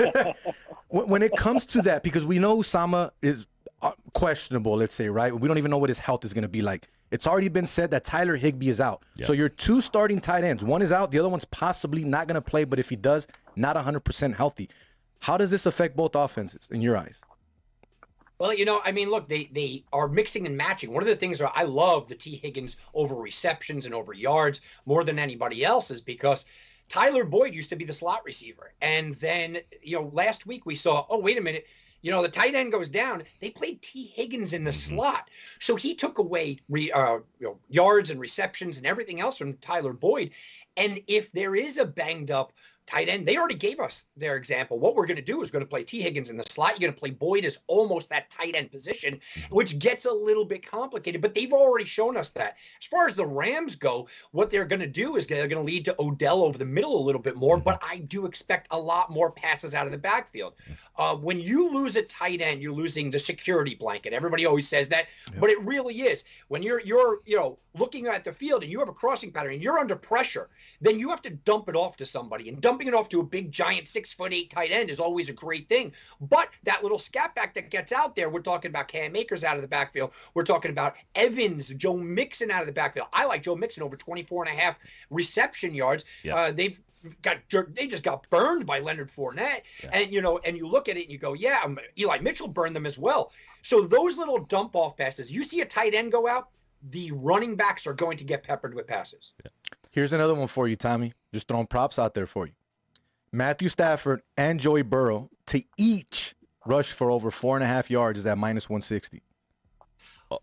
[SPEAKER 6] When it comes to that, because we know Usama is questionable, let's say, right? We don't even know what his health is going to be like. It's already been said that Tyler Higbee is out. Yep. So your 2 starting tight ends, one is out, the other one's possibly not going to play, but if he does, not 100% healthy. How does this affect both offenses in your eyes?
[SPEAKER 11] Well, look, they are mixing and matching. One of the things that I love the T. Higgins over receptions and over yards more than anybody else is because Tyler Boyd used to be the slot receiver. And then, last week we saw, oh, wait a minute, the tight end goes down. They played T. Higgins in the slot. So he took away yards and receptions and everything else from Tyler Boyd. And if there is a banged up tight end, they already gave us their example. What we're going to do is going to play T. Higgins in the slot. You're going to play Boyd as almost that tight end position, which gets a little bit complicated, but they've already shown us that. As far as the Rams go, what they're going to do is they're going to lead to Odell over the middle a little bit more, but I do expect a lot more passes out of the backfield. When you lose a tight end, you're losing the security blanket. Everybody always says that, but it really is. When you're looking at the field and you have a crossing pattern and you're under pressure, then you have to dump it off to somebody, and dumping it off to a big giant 6'8" tight end is always a great thing. But that little scat back that gets out there, we're talking about Cam Akers out of the backfield. We're talking about Evans, Joe Mixon out of the backfield. I like Joe Mixon over 24.5 reception yards. They just got burned by Leonard Fournette. And you look at it and you go, Eli Mitchell burned them as well. So those little dump off passes, you see a tight end go out, the running backs are going to get peppered with passes.
[SPEAKER 6] Here's another one for you, Tommy. Just throwing props out there for you. Matthew Stafford and Joey Burrow to each rush for over 4.5 yards is at -160.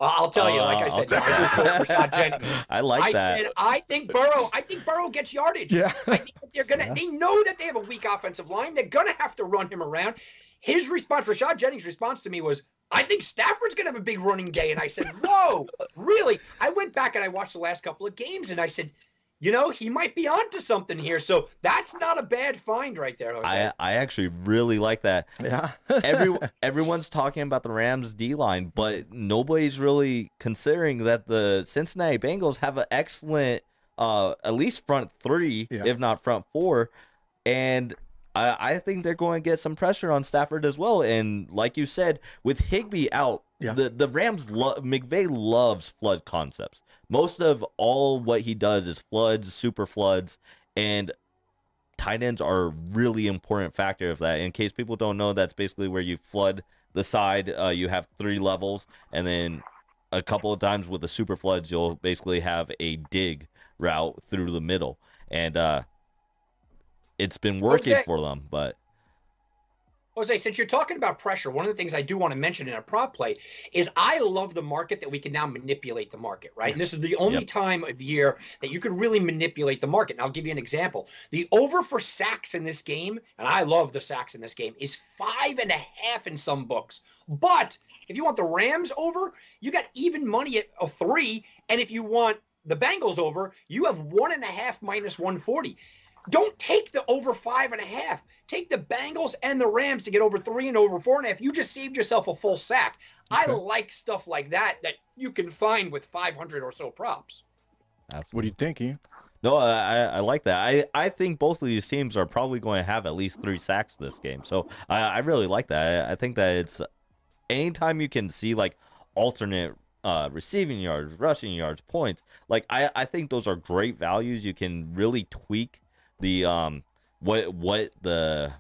[SPEAKER 11] I'll tell you, like I said, Rashad Jennings.
[SPEAKER 8] I like that.
[SPEAKER 11] I said I think Burrow gets yardage. Yeah. I think that they know that they have a weak offensive line. They're gonna have to run him around. His response, Rashad Jennings' response to me was, I think Stafford's going to have a big running day. And I said, whoa, really? I went back and I watched the last couple of games and I said, he might be onto something here. So that's not a bad find right there, Jose.
[SPEAKER 8] I actually really like that. Yeah. Everyone's talking about the Rams D-line, but nobody's really considering that the Cincinnati Bengals have an excellent, at least front three, if not front four. And I think they're going to get some pressure on Stafford as well. And like you said, with Higbee out, the Rams, McVay loves flood concepts. Most of all what he does is floods, super floods, and tight ends are a really important factor of that. In case people don't know, that's basically where you flood the side. You have 3 levels, and then a couple of times with the super floods, you'll basically have a dig route through the middle. And it's been working for them, but
[SPEAKER 11] Jose, since you're talking about pressure, one of the things I do want to mention in a prop play is I love the market that we can now manipulate the market, right? And this is the only time of year that you could really manipulate the market. And I'll give you an example. The over for sacks in this game, and I love the sacks in this game, is 5.5 in some books. But if you want the Rams over, you got even money at a 3. And if you want the Bengals over, you have 1.5 -140. Don't take the over 5.5. Take the Bengals and the Rams to get over 3 and over 4.5. You just saved yourself a full sack. Okay. I like stuff like that you can find with 500 or so props.
[SPEAKER 6] Absolutely. What do you think, Ian?
[SPEAKER 8] No, I like that. I think both of these teams are probably going to have at least 3 sacks this game. So I really like that. I think that it's anytime you can see like alternate receiving yards, rushing yards, points. Like I think those are great values. You can really tweak the what the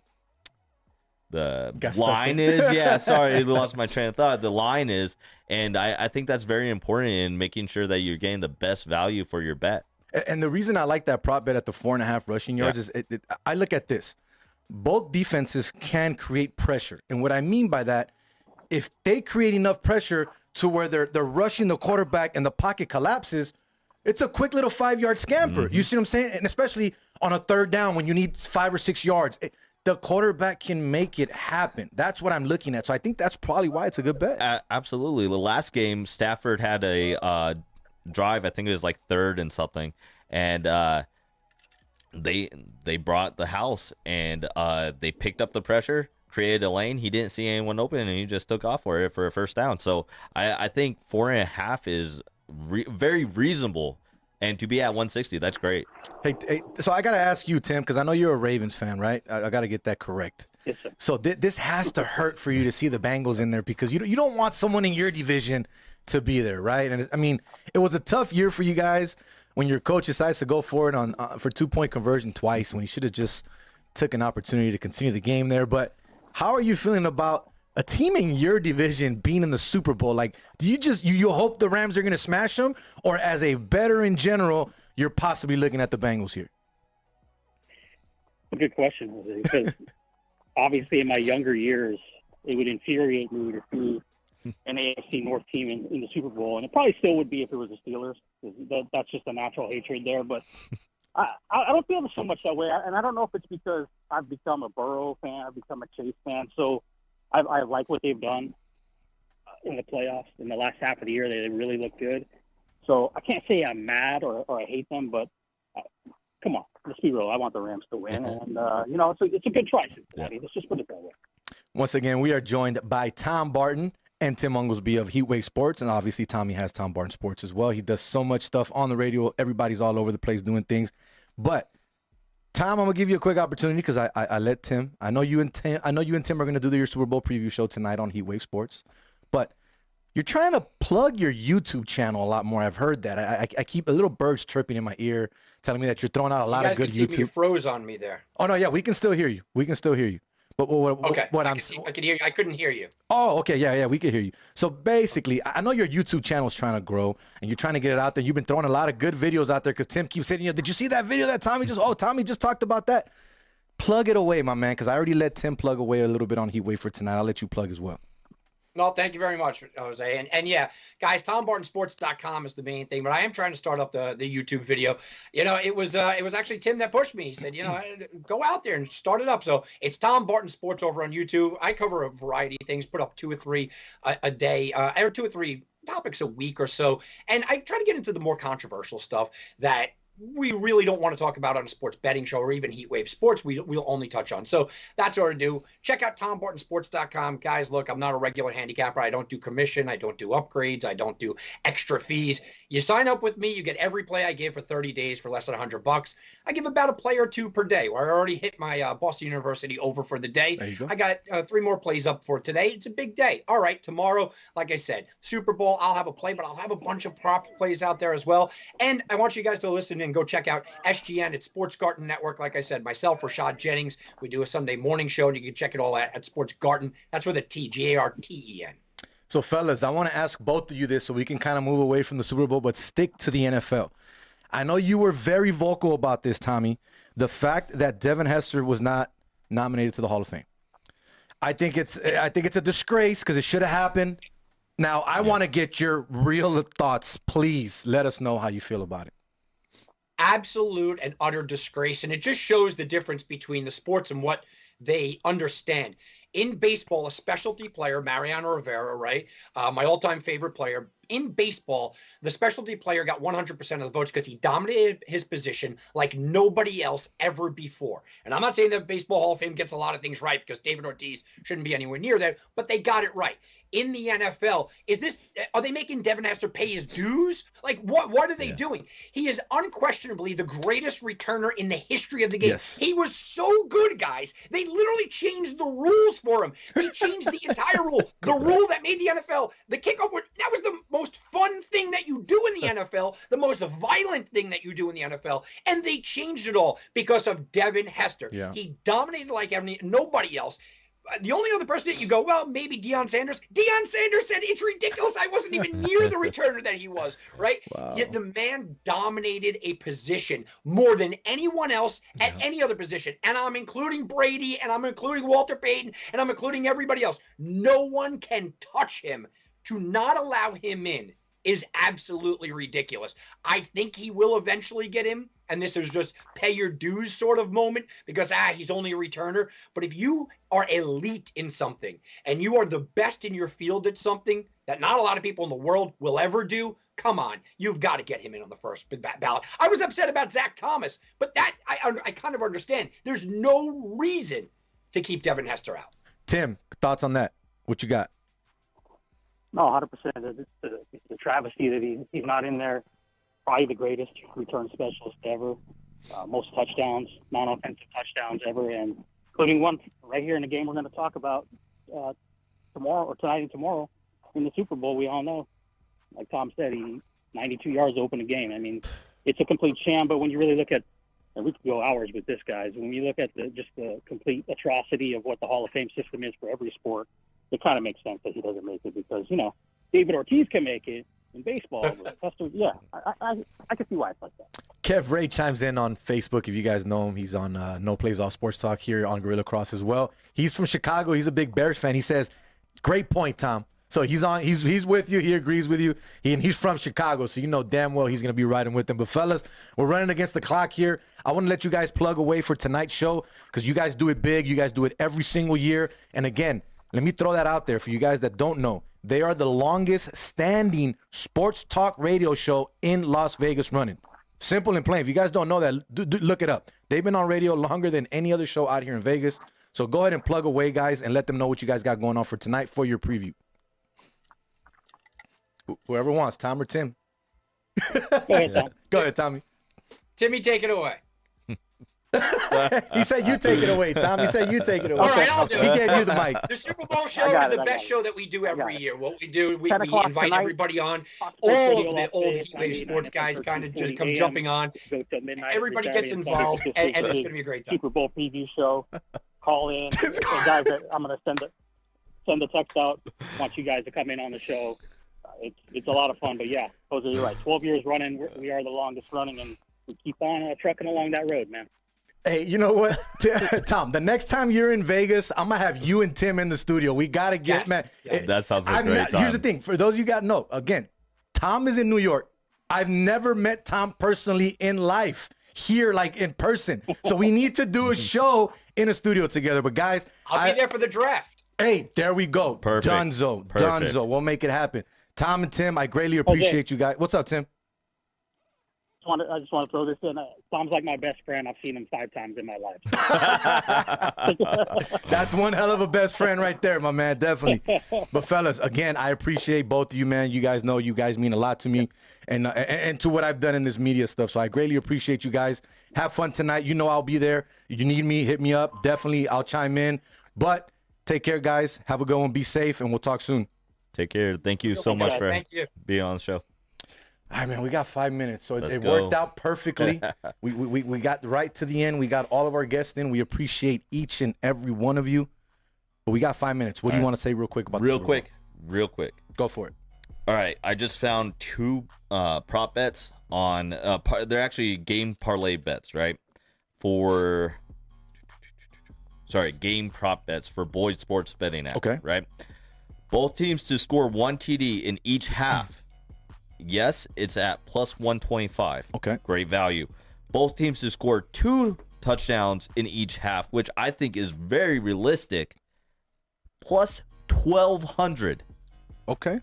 [SPEAKER 8] line is. Yeah, sorry, I lost my train of thought. The line is, and I think that's very important in making sure that you're getting the best value for your bet.
[SPEAKER 6] And the reason I like that prop bet at the 4.5 rushing yards is I look at this. Both defenses can create pressure. And what I mean by that, if they create enough pressure to where they're rushing the quarterback and the pocket collapses, it's a quick little 5-yard scamper. You see what I'm saying? And especially on a 3rd down when you need 5 or 6 yards, the quarterback can make it happen. That's what I'm looking at. So I think that's probably why it's a good bet.
[SPEAKER 8] Absolutely. The last game, Stafford had a drive. I think it was like 3rd and something. And they brought the house and they picked up the pressure, created a lane. He didn't see anyone open, and he just took off for it for a 1st down. So I think 4.5 is very reasonable, and to be at 160, that's great.
[SPEAKER 6] Hey, so I got to ask you, Tim, because I know you're a Ravens fan, right? I got to get that correct.
[SPEAKER 10] Yes, sir.
[SPEAKER 6] So this has to hurt for you to see the Bengals in there, because you don't want someone in your division to be there, right? And I mean, it was a tough year for you guys when your coach decides to go for it for 2-point conversion twice, when he should have just took an opportunity to continue the game there. But how are you feeling about a team in your division being in the Super Bowl? Like, do you just you hope the Rams are going to smash them, or as a bettor in general, you're possibly looking at the Bengals here?
[SPEAKER 10] A good question, Jose, because obviously in my younger years, it would infuriate me to see an AFC North team in the Super Bowl, and it probably still would be if it was the Steelers. That's just a natural hatred there. But I don't feel so much that way, and I don't know if it's because I've become a Burrow fan, I've become a Chase fan, so I like what they've done in the playoffs. In the last half of the year, they really look good. So I can't say I'm mad or I hate them, but come on, let's be real. I want the Rams to win, and it's a good try, Cincinnati. Let's just put it that way.
[SPEAKER 6] Once again, we are joined by Tom Barton and Tim Unglesby of Heatwave Sports, and obviously Tommy has Tom Barton Sports as well. He does so much stuff on the radio. Everybody's all over the place doing things. But Tom, I'm gonna give you a quick opportunity because I let Tim. I know you and Tim are gonna do your Super Bowl preview show tonight on Heatwave Sports, but you're trying to plug your YouTube channel a lot more. I've heard that. I keep a little birds chirping in my ear, telling me that you're throwing out a lot of good YouTube.
[SPEAKER 11] You froze on me there.
[SPEAKER 6] Oh no, yeah, we can still hear you. But
[SPEAKER 11] I could hear you. I couldn't hear you.
[SPEAKER 6] Oh, okay, yeah, we can hear you. So basically, I know your YouTube channel is trying to grow, and you're trying to get it out there. You've been throwing a lot of good videos out there because Tim keeps saying, did you see that video that Tommy just talked about that? Plug it away, my man, because I already let Tim plug away a little bit on Heatwave for tonight. I'll let you plug as well.
[SPEAKER 11] No, thank you very much, Jose. And yeah, guys, TomBartonSports.com is the main thing, but I am trying to start up the YouTube video. It was actually Tim that pushed me. He said, go out there and start it up. So it's Tom Barton Sports over on YouTube. I cover a variety of things, put up 2 or 3 a day, or 2 or 3 topics a week or so. And I try to get into the more controversial stuff that we really don't want to talk about on a sports betting show or even Heatwave Sports. We'll only touch on. So that's what I do. Check out TomBartonSports.com. Guys, look, I'm not a regular handicapper. I don't do commission. I don't do upgrades. I don't do extra fees. You sign up with me, you get every play I give for 30 days for less than $100. I give about a play or 2 per day. Where I already hit my Boston University over for the day.
[SPEAKER 6] There you go.
[SPEAKER 11] I got 3 more plays up for today. It's a big day. All right, tomorrow, like I said, Super Bowl, I'll have a play, but I'll have a bunch of prop plays out there as well. And I want you guys to listen and go check out SGN at Sports Garden Network. Like I said, myself, Rashad Jennings, we do a Sunday morning show, and you can check it all at Sports Garden. That's with a T, Garten.
[SPEAKER 6] So, fellas, I want to ask both of you this so we can kind of move away from the Super Bowl, but stick to the NFL. I know you were very vocal about this, Tommy, the fact that Devin Hester was not nominated to the Hall of Fame. I think it's a disgrace because it should have happened. Now, I want to get your real thoughts. Please let us know how you feel about it.
[SPEAKER 11] Absolute and utter disgrace. And it just shows the difference between the sports and what they understand. In baseball, a specialty player, Mariano Rivera, right? My all-time favorite player. In baseball, the specialty player got 100% of the votes because he dominated his position like nobody else ever before. And I'm not saying that Baseball Hall of Fame gets a lot of things right because David Ortiz shouldn't be anywhere near that, but they got it right. In the NFL, are they making Devin Hester pay his dues? Like, what are they doing? He is unquestionably the greatest returner in the history of the game.
[SPEAKER 6] Yes.
[SPEAKER 11] He was so good, guys. They literally changed the rules for him. They changed the entire rule. The rule that made the NFL, the kickoff, that was the most fun thing that you do in the NFL, the most violent thing that you do in the NFL. And they changed it all because of Devin Hester.
[SPEAKER 6] Yeah.
[SPEAKER 11] He dominated like nobody else. The only other person that you go, well, maybe Deion Sanders. Deion Sanders said it's ridiculous. I wasn't even near the returner that he was, right?
[SPEAKER 6] Wow.
[SPEAKER 11] Yet the man dominated a position more than anyone else at any other position. And I'm including Brady, and I'm including Walter Payton, and I'm including everybody else. No one can touch him. To not allow him in is absolutely ridiculous. I think he will eventually get him. And this is just pay your dues sort of moment because, he's only a returner. But if you are elite in something and you are the best in your field at something that not a lot of people in the world will ever do, come on, you've got to get him in on the first ballot. I was upset about Zach Thomas, but that I kind of understand. There's no reason to keep Devin Hester out.
[SPEAKER 6] Tim, thoughts on that? What you got?
[SPEAKER 10] No, 100%. It's a travesty that he's not in there. Probably the greatest return specialist ever. Most touchdowns, non-offensive touchdowns ever, and including one right here in the game we're going to talk about tomorrow or tonight and tomorrow in the Super Bowl. We all know, like Tom said, he 92 yards to open the game. I mean, it's a complete sham. But when you really look at, and we could go hours with this, guys. When you look at just the complete atrocity of what the Hall of Fame system is for every sport, it kind of makes sense that he doesn't make it because David Ortiz can make it in baseball. But Hester, I can see why it's like that.
[SPEAKER 6] Kev Ray chimes in on Facebook. If you guys know him, he's on No Plays Off Sports Talk here on Gorilla Cross as well. He's from Chicago. He's a big Bears fan. He says, great point, Tom. So he's with you. He agrees with you. He's from Chicago, so you know damn well he's going to be riding with them. But fellas, we're running against the clock here. I want to let you guys plug away for tonight's show because you guys do it big. You guys do it every single year. And again, let me throw that out there for you guys that don't know. They are the longest standing sports talk radio show in Las Vegas running. Simple and plain. If you guys don't know that, look it up. They've been on radio longer than any other show out here in Vegas. So go ahead and plug away, guys, and let them know what you guys got going on for tonight for your preview. Whoever wants, Tom or Tim.
[SPEAKER 10] Go ahead, Tom.
[SPEAKER 6] Go ahead, Tommy.
[SPEAKER 11] Timmy, take it away.
[SPEAKER 6] He said you take it away, Tom. He said you take it away.
[SPEAKER 11] All right, I'll do
[SPEAKER 6] He
[SPEAKER 11] it.
[SPEAKER 6] gave you the mic.
[SPEAKER 11] The Super Bowl show is the best show that we do every year. What we do, we invite
[SPEAKER 10] tonight.
[SPEAKER 11] everybody on. All of the old Heat Wave sports guys kind of just come jumping on. Everybody gets involved, and it's going to be a great time.
[SPEAKER 10] Super Bowl preview show. Call in. The guys I'm going to send the text out. Want you guys to come in on the show. It's a lot of fun. But yeah, Jose, you're right. 12 years running. We are the longest running, and we keep on trucking along that road, man.
[SPEAKER 6] Hey, you know what, Tom? The next time you're in Vegas, I'm gonna have you and Tim in the studio. We gotta get man.
[SPEAKER 8] That sounds like a great time.
[SPEAKER 6] Here's the thing: for those of you got to know, again, Tom is in New York. I've never met Tom personally in life here, like in person. So we need to do a show in a studio together. But guys,
[SPEAKER 11] I'll be there for the draft.
[SPEAKER 6] Hey, there we go.
[SPEAKER 8] Perfect.
[SPEAKER 6] Dunzo. We'll make it happen. Tom and Tim, I greatly appreciate you guys. What's up, Tim?
[SPEAKER 10] I just want to throw this in. Tom's like my best friend. I've seen him 5 times in my life.
[SPEAKER 6] That's one hell of a best friend right there, my man. Definitely. But fellas, again, I appreciate both of you, man. You guys know you guys mean a lot to me and to what I've done in this media stuff. So I greatly appreciate you guys. Have fun tonight. You know I'll be there. If you need me, hit me up. Definitely, I'll chime in. But take care, guys. Have a good one. Be safe, and we'll talk soon.
[SPEAKER 8] Take care. Thank you so much for being on the show.
[SPEAKER 6] All right, man, we got 5 minutes, so it
[SPEAKER 8] go.
[SPEAKER 6] worked out perfectly. we got right to the end. We got all of our guests in. We appreciate each and every one of you. But we got 5 minutes. What do you want to say real quick about
[SPEAKER 8] Real
[SPEAKER 6] the
[SPEAKER 8] quick.
[SPEAKER 6] Go for it.
[SPEAKER 8] All right, I just found 2 prop bets on they're actually game parlay bets, right? Game prop bets for Boyd Sports Betting app.
[SPEAKER 6] Okay.
[SPEAKER 8] Right? Both teams to score 1 TD in each half. Yes, it's at plus 125.
[SPEAKER 6] Okay.
[SPEAKER 8] Great value. Both teams to score 2 touchdowns in each half, which I think is very realistic. Plus 1,200.
[SPEAKER 6] Okay.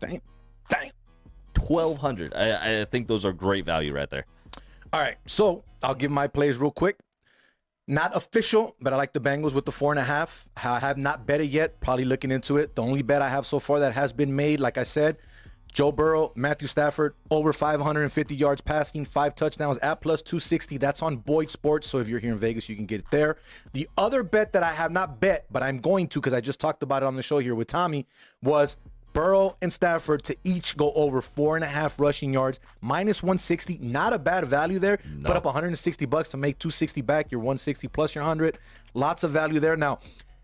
[SPEAKER 6] Dang.
[SPEAKER 8] 1,200. I think those are great value right there.
[SPEAKER 6] All right, so I'll give my plays real quick. Not official, but I like the Bengals with the 4.5. I have not bet it yet. Probably looking into it. The only bet I have so far that has been made, like I said, Joe Burrow, Matthew Stafford, over 550 yards passing, 5 touchdowns at plus 260. That's on Boyd Sports, so if you're here in Vegas, you can get it there. The other bet that I have not bet, but I'm going to because I just talked about it on the show here with Tommy, was Burrow and Stafford to each go over 4.5 rushing yards, minus 160. Not a bad value there.
[SPEAKER 8] No.
[SPEAKER 6] Put up $160 to make 260 back. You're 160 plus your 100. Lots of value there. Now,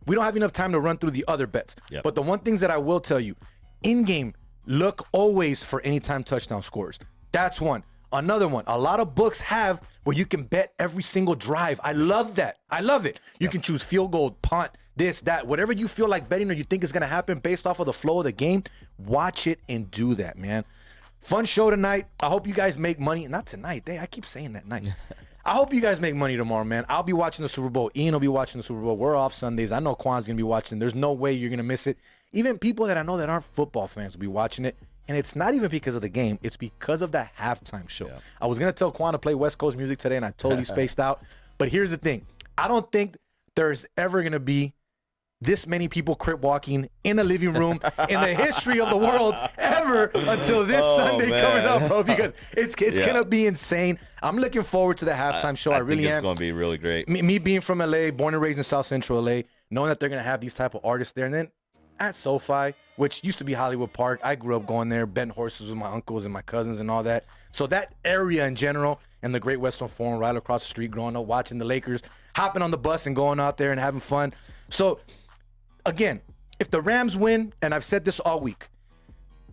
[SPEAKER 6] we don't have enough time to run through the other bets, but the one things that I will tell you, in-game, look always for anytime touchdown scores. That's one. Another one, a lot of books have where you can bet every single drive. I love that. I love it. You can choose field goal, punt, this, that, whatever you feel like betting or you think is going to happen based off of the flow of the game. Watch it and do that, man. Fun show tonight. I hope you guys make money. Not tonight. I keep saying that night. I hope you guys make money tomorrow, man. I'll be watching the Super Bowl. Ian will be watching the Super Bowl. We're off Sundays. I know Quan's going to be watching. There's no way you're going to miss it. Even people that I know that aren't football fans will be watching it. And it's not even because of the game. It's because of the halftime show. Yeah. I was going to tell Quan to play West Coast music today, and I totally spaced out. But here's the thing. I don't think there's ever going to be this many people crip walking in a living room in the history of the world ever until this Sunday coming up, bro, because it's going to be insane. I'm looking forward to the halftime show. I really am.
[SPEAKER 8] It's going to be really great.
[SPEAKER 6] Me being from LA, born and raised in South Central LA, knowing that they're going to have these type of artists there. And then at SoFi, which used to be Hollywood Park, I grew up going there, betting horses with my uncles and my cousins and all that. So that area in general and the Great Western Forum right across the street growing up, watching the Lakers, hopping on the bus and going out there and having fun. So, again, if the Rams win, and I've said this all week,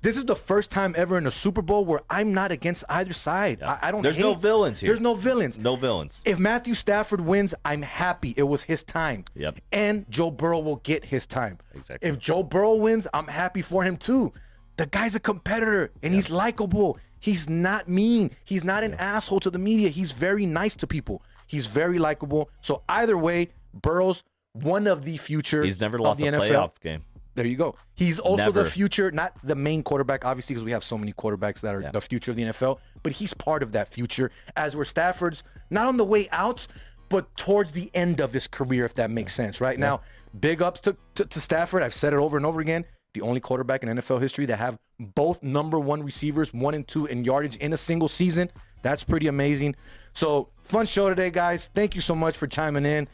[SPEAKER 6] This is the first time ever in a Super Bowl where I'm not against either side.
[SPEAKER 8] Yeah.
[SPEAKER 6] I don't
[SPEAKER 8] There's
[SPEAKER 6] hate.
[SPEAKER 8] no villains here.
[SPEAKER 6] There's no villains.
[SPEAKER 8] No villains.
[SPEAKER 6] If Matthew Stafford wins, I'm happy. It was his time.
[SPEAKER 8] Yep.
[SPEAKER 6] And Joe Burrow will get his time.
[SPEAKER 8] Exactly.
[SPEAKER 6] If Joe Burrow wins, I'm happy for him too. The guy's a competitor and he's likable. He's not mean. He's not an asshole to the media. He's very nice to people. He's very likable. So either way, Burrow's one of the future.
[SPEAKER 8] He's never
[SPEAKER 6] of
[SPEAKER 8] lost
[SPEAKER 6] the
[SPEAKER 8] a
[SPEAKER 6] NFL.
[SPEAKER 8] playoff game.
[SPEAKER 6] There you go. He's also the
[SPEAKER 8] Never.
[SPEAKER 6] future, not the main quarterback, obviously, because we have so many quarterbacks that are the future of the NFL, but he's part of that future, as were Stafford's, not on the way out, but towards the end of his career, if that makes sense. Right now, big ups to Stafford. I've said it over and over again. The only quarterback in NFL history that have both number one receivers, 1 and 2 in yardage in a single season. That's pretty amazing. So, fun show today, guys. Thank you so much for chiming in.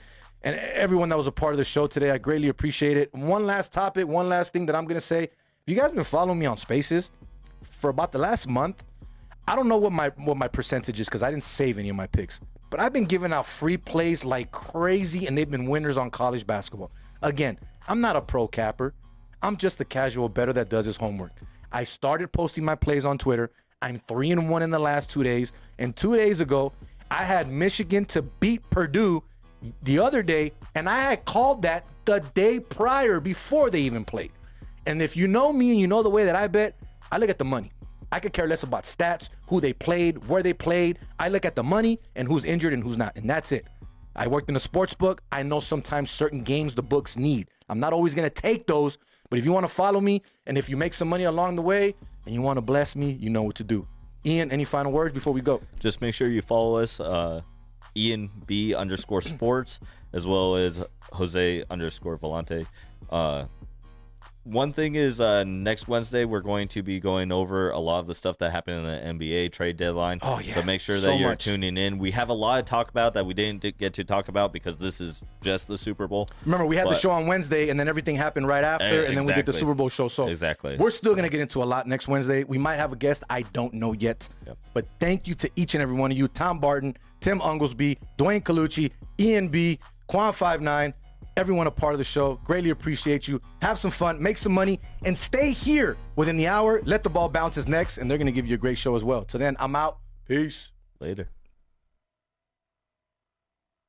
[SPEAKER 6] And everyone that was a part of the show today, I greatly appreciate it. One last topic, one last thing that I'm going to say. If you guys been following me on Spaces for about the last month, I don't know what my percentage is because I didn't save any of my picks. But I've been giving out free plays like crazy, and they've been winners on college basketball. Again, I'm not a pro capper. I'm just a casual bettor that does his homework. I started posting my plays on Twitter. I'm 3-1 in the last 2 days. And 2 days ago, I had Michigan to beat Purdue the other day, and I had called that the day prior before they even played. And if you know me and you know the way that I bet, I look at the money. I could care less about stats, who they played, where they played. I look at the money and who's injured and who's not, and that's it. I worked in a sports book. I know sometimes certain games the books need. I'm not always going to take those, but if you want to follow me and if you make some money along the way and you want to bless me, you know what to do. Ian, any final words before we go?
[SPEAKER 8] Just make sure you follow us, Ian B_sports, as well as Jose _Volante. One thing is, next Wednesday we're going to be going over a lot of the stuff that happened in the NBA trade deadline.
[SPEAKER 6] Oh yeah,
[SPEAKER 8] so make sure that you're tuning in. We have a lot to talk about that we didn't get to talk about because this is just the Super Bowl.
[SPEAKER 6] Remember, we had the show on Wednesday, and then everything happened right after, and then we did the Super Bowl show. So we're still gonna get into a lot next Wednesday. We might have a guest. I don't know yet.
[SPEAKER 8] Yep.
[SPEAKER 6] But thank you to each and every one of you: Tom Barton, Tim Unglesby, Duane Colucci, Ian B, Quan59. Everyone a part of the show. Greatly appreciate you. Have some fun, make some money, and stay here within the hour. Let the Ball Bounce is next, and they're going to give you a great show as well. So then I'm out. Peace.
[SPEAKER 8] Later.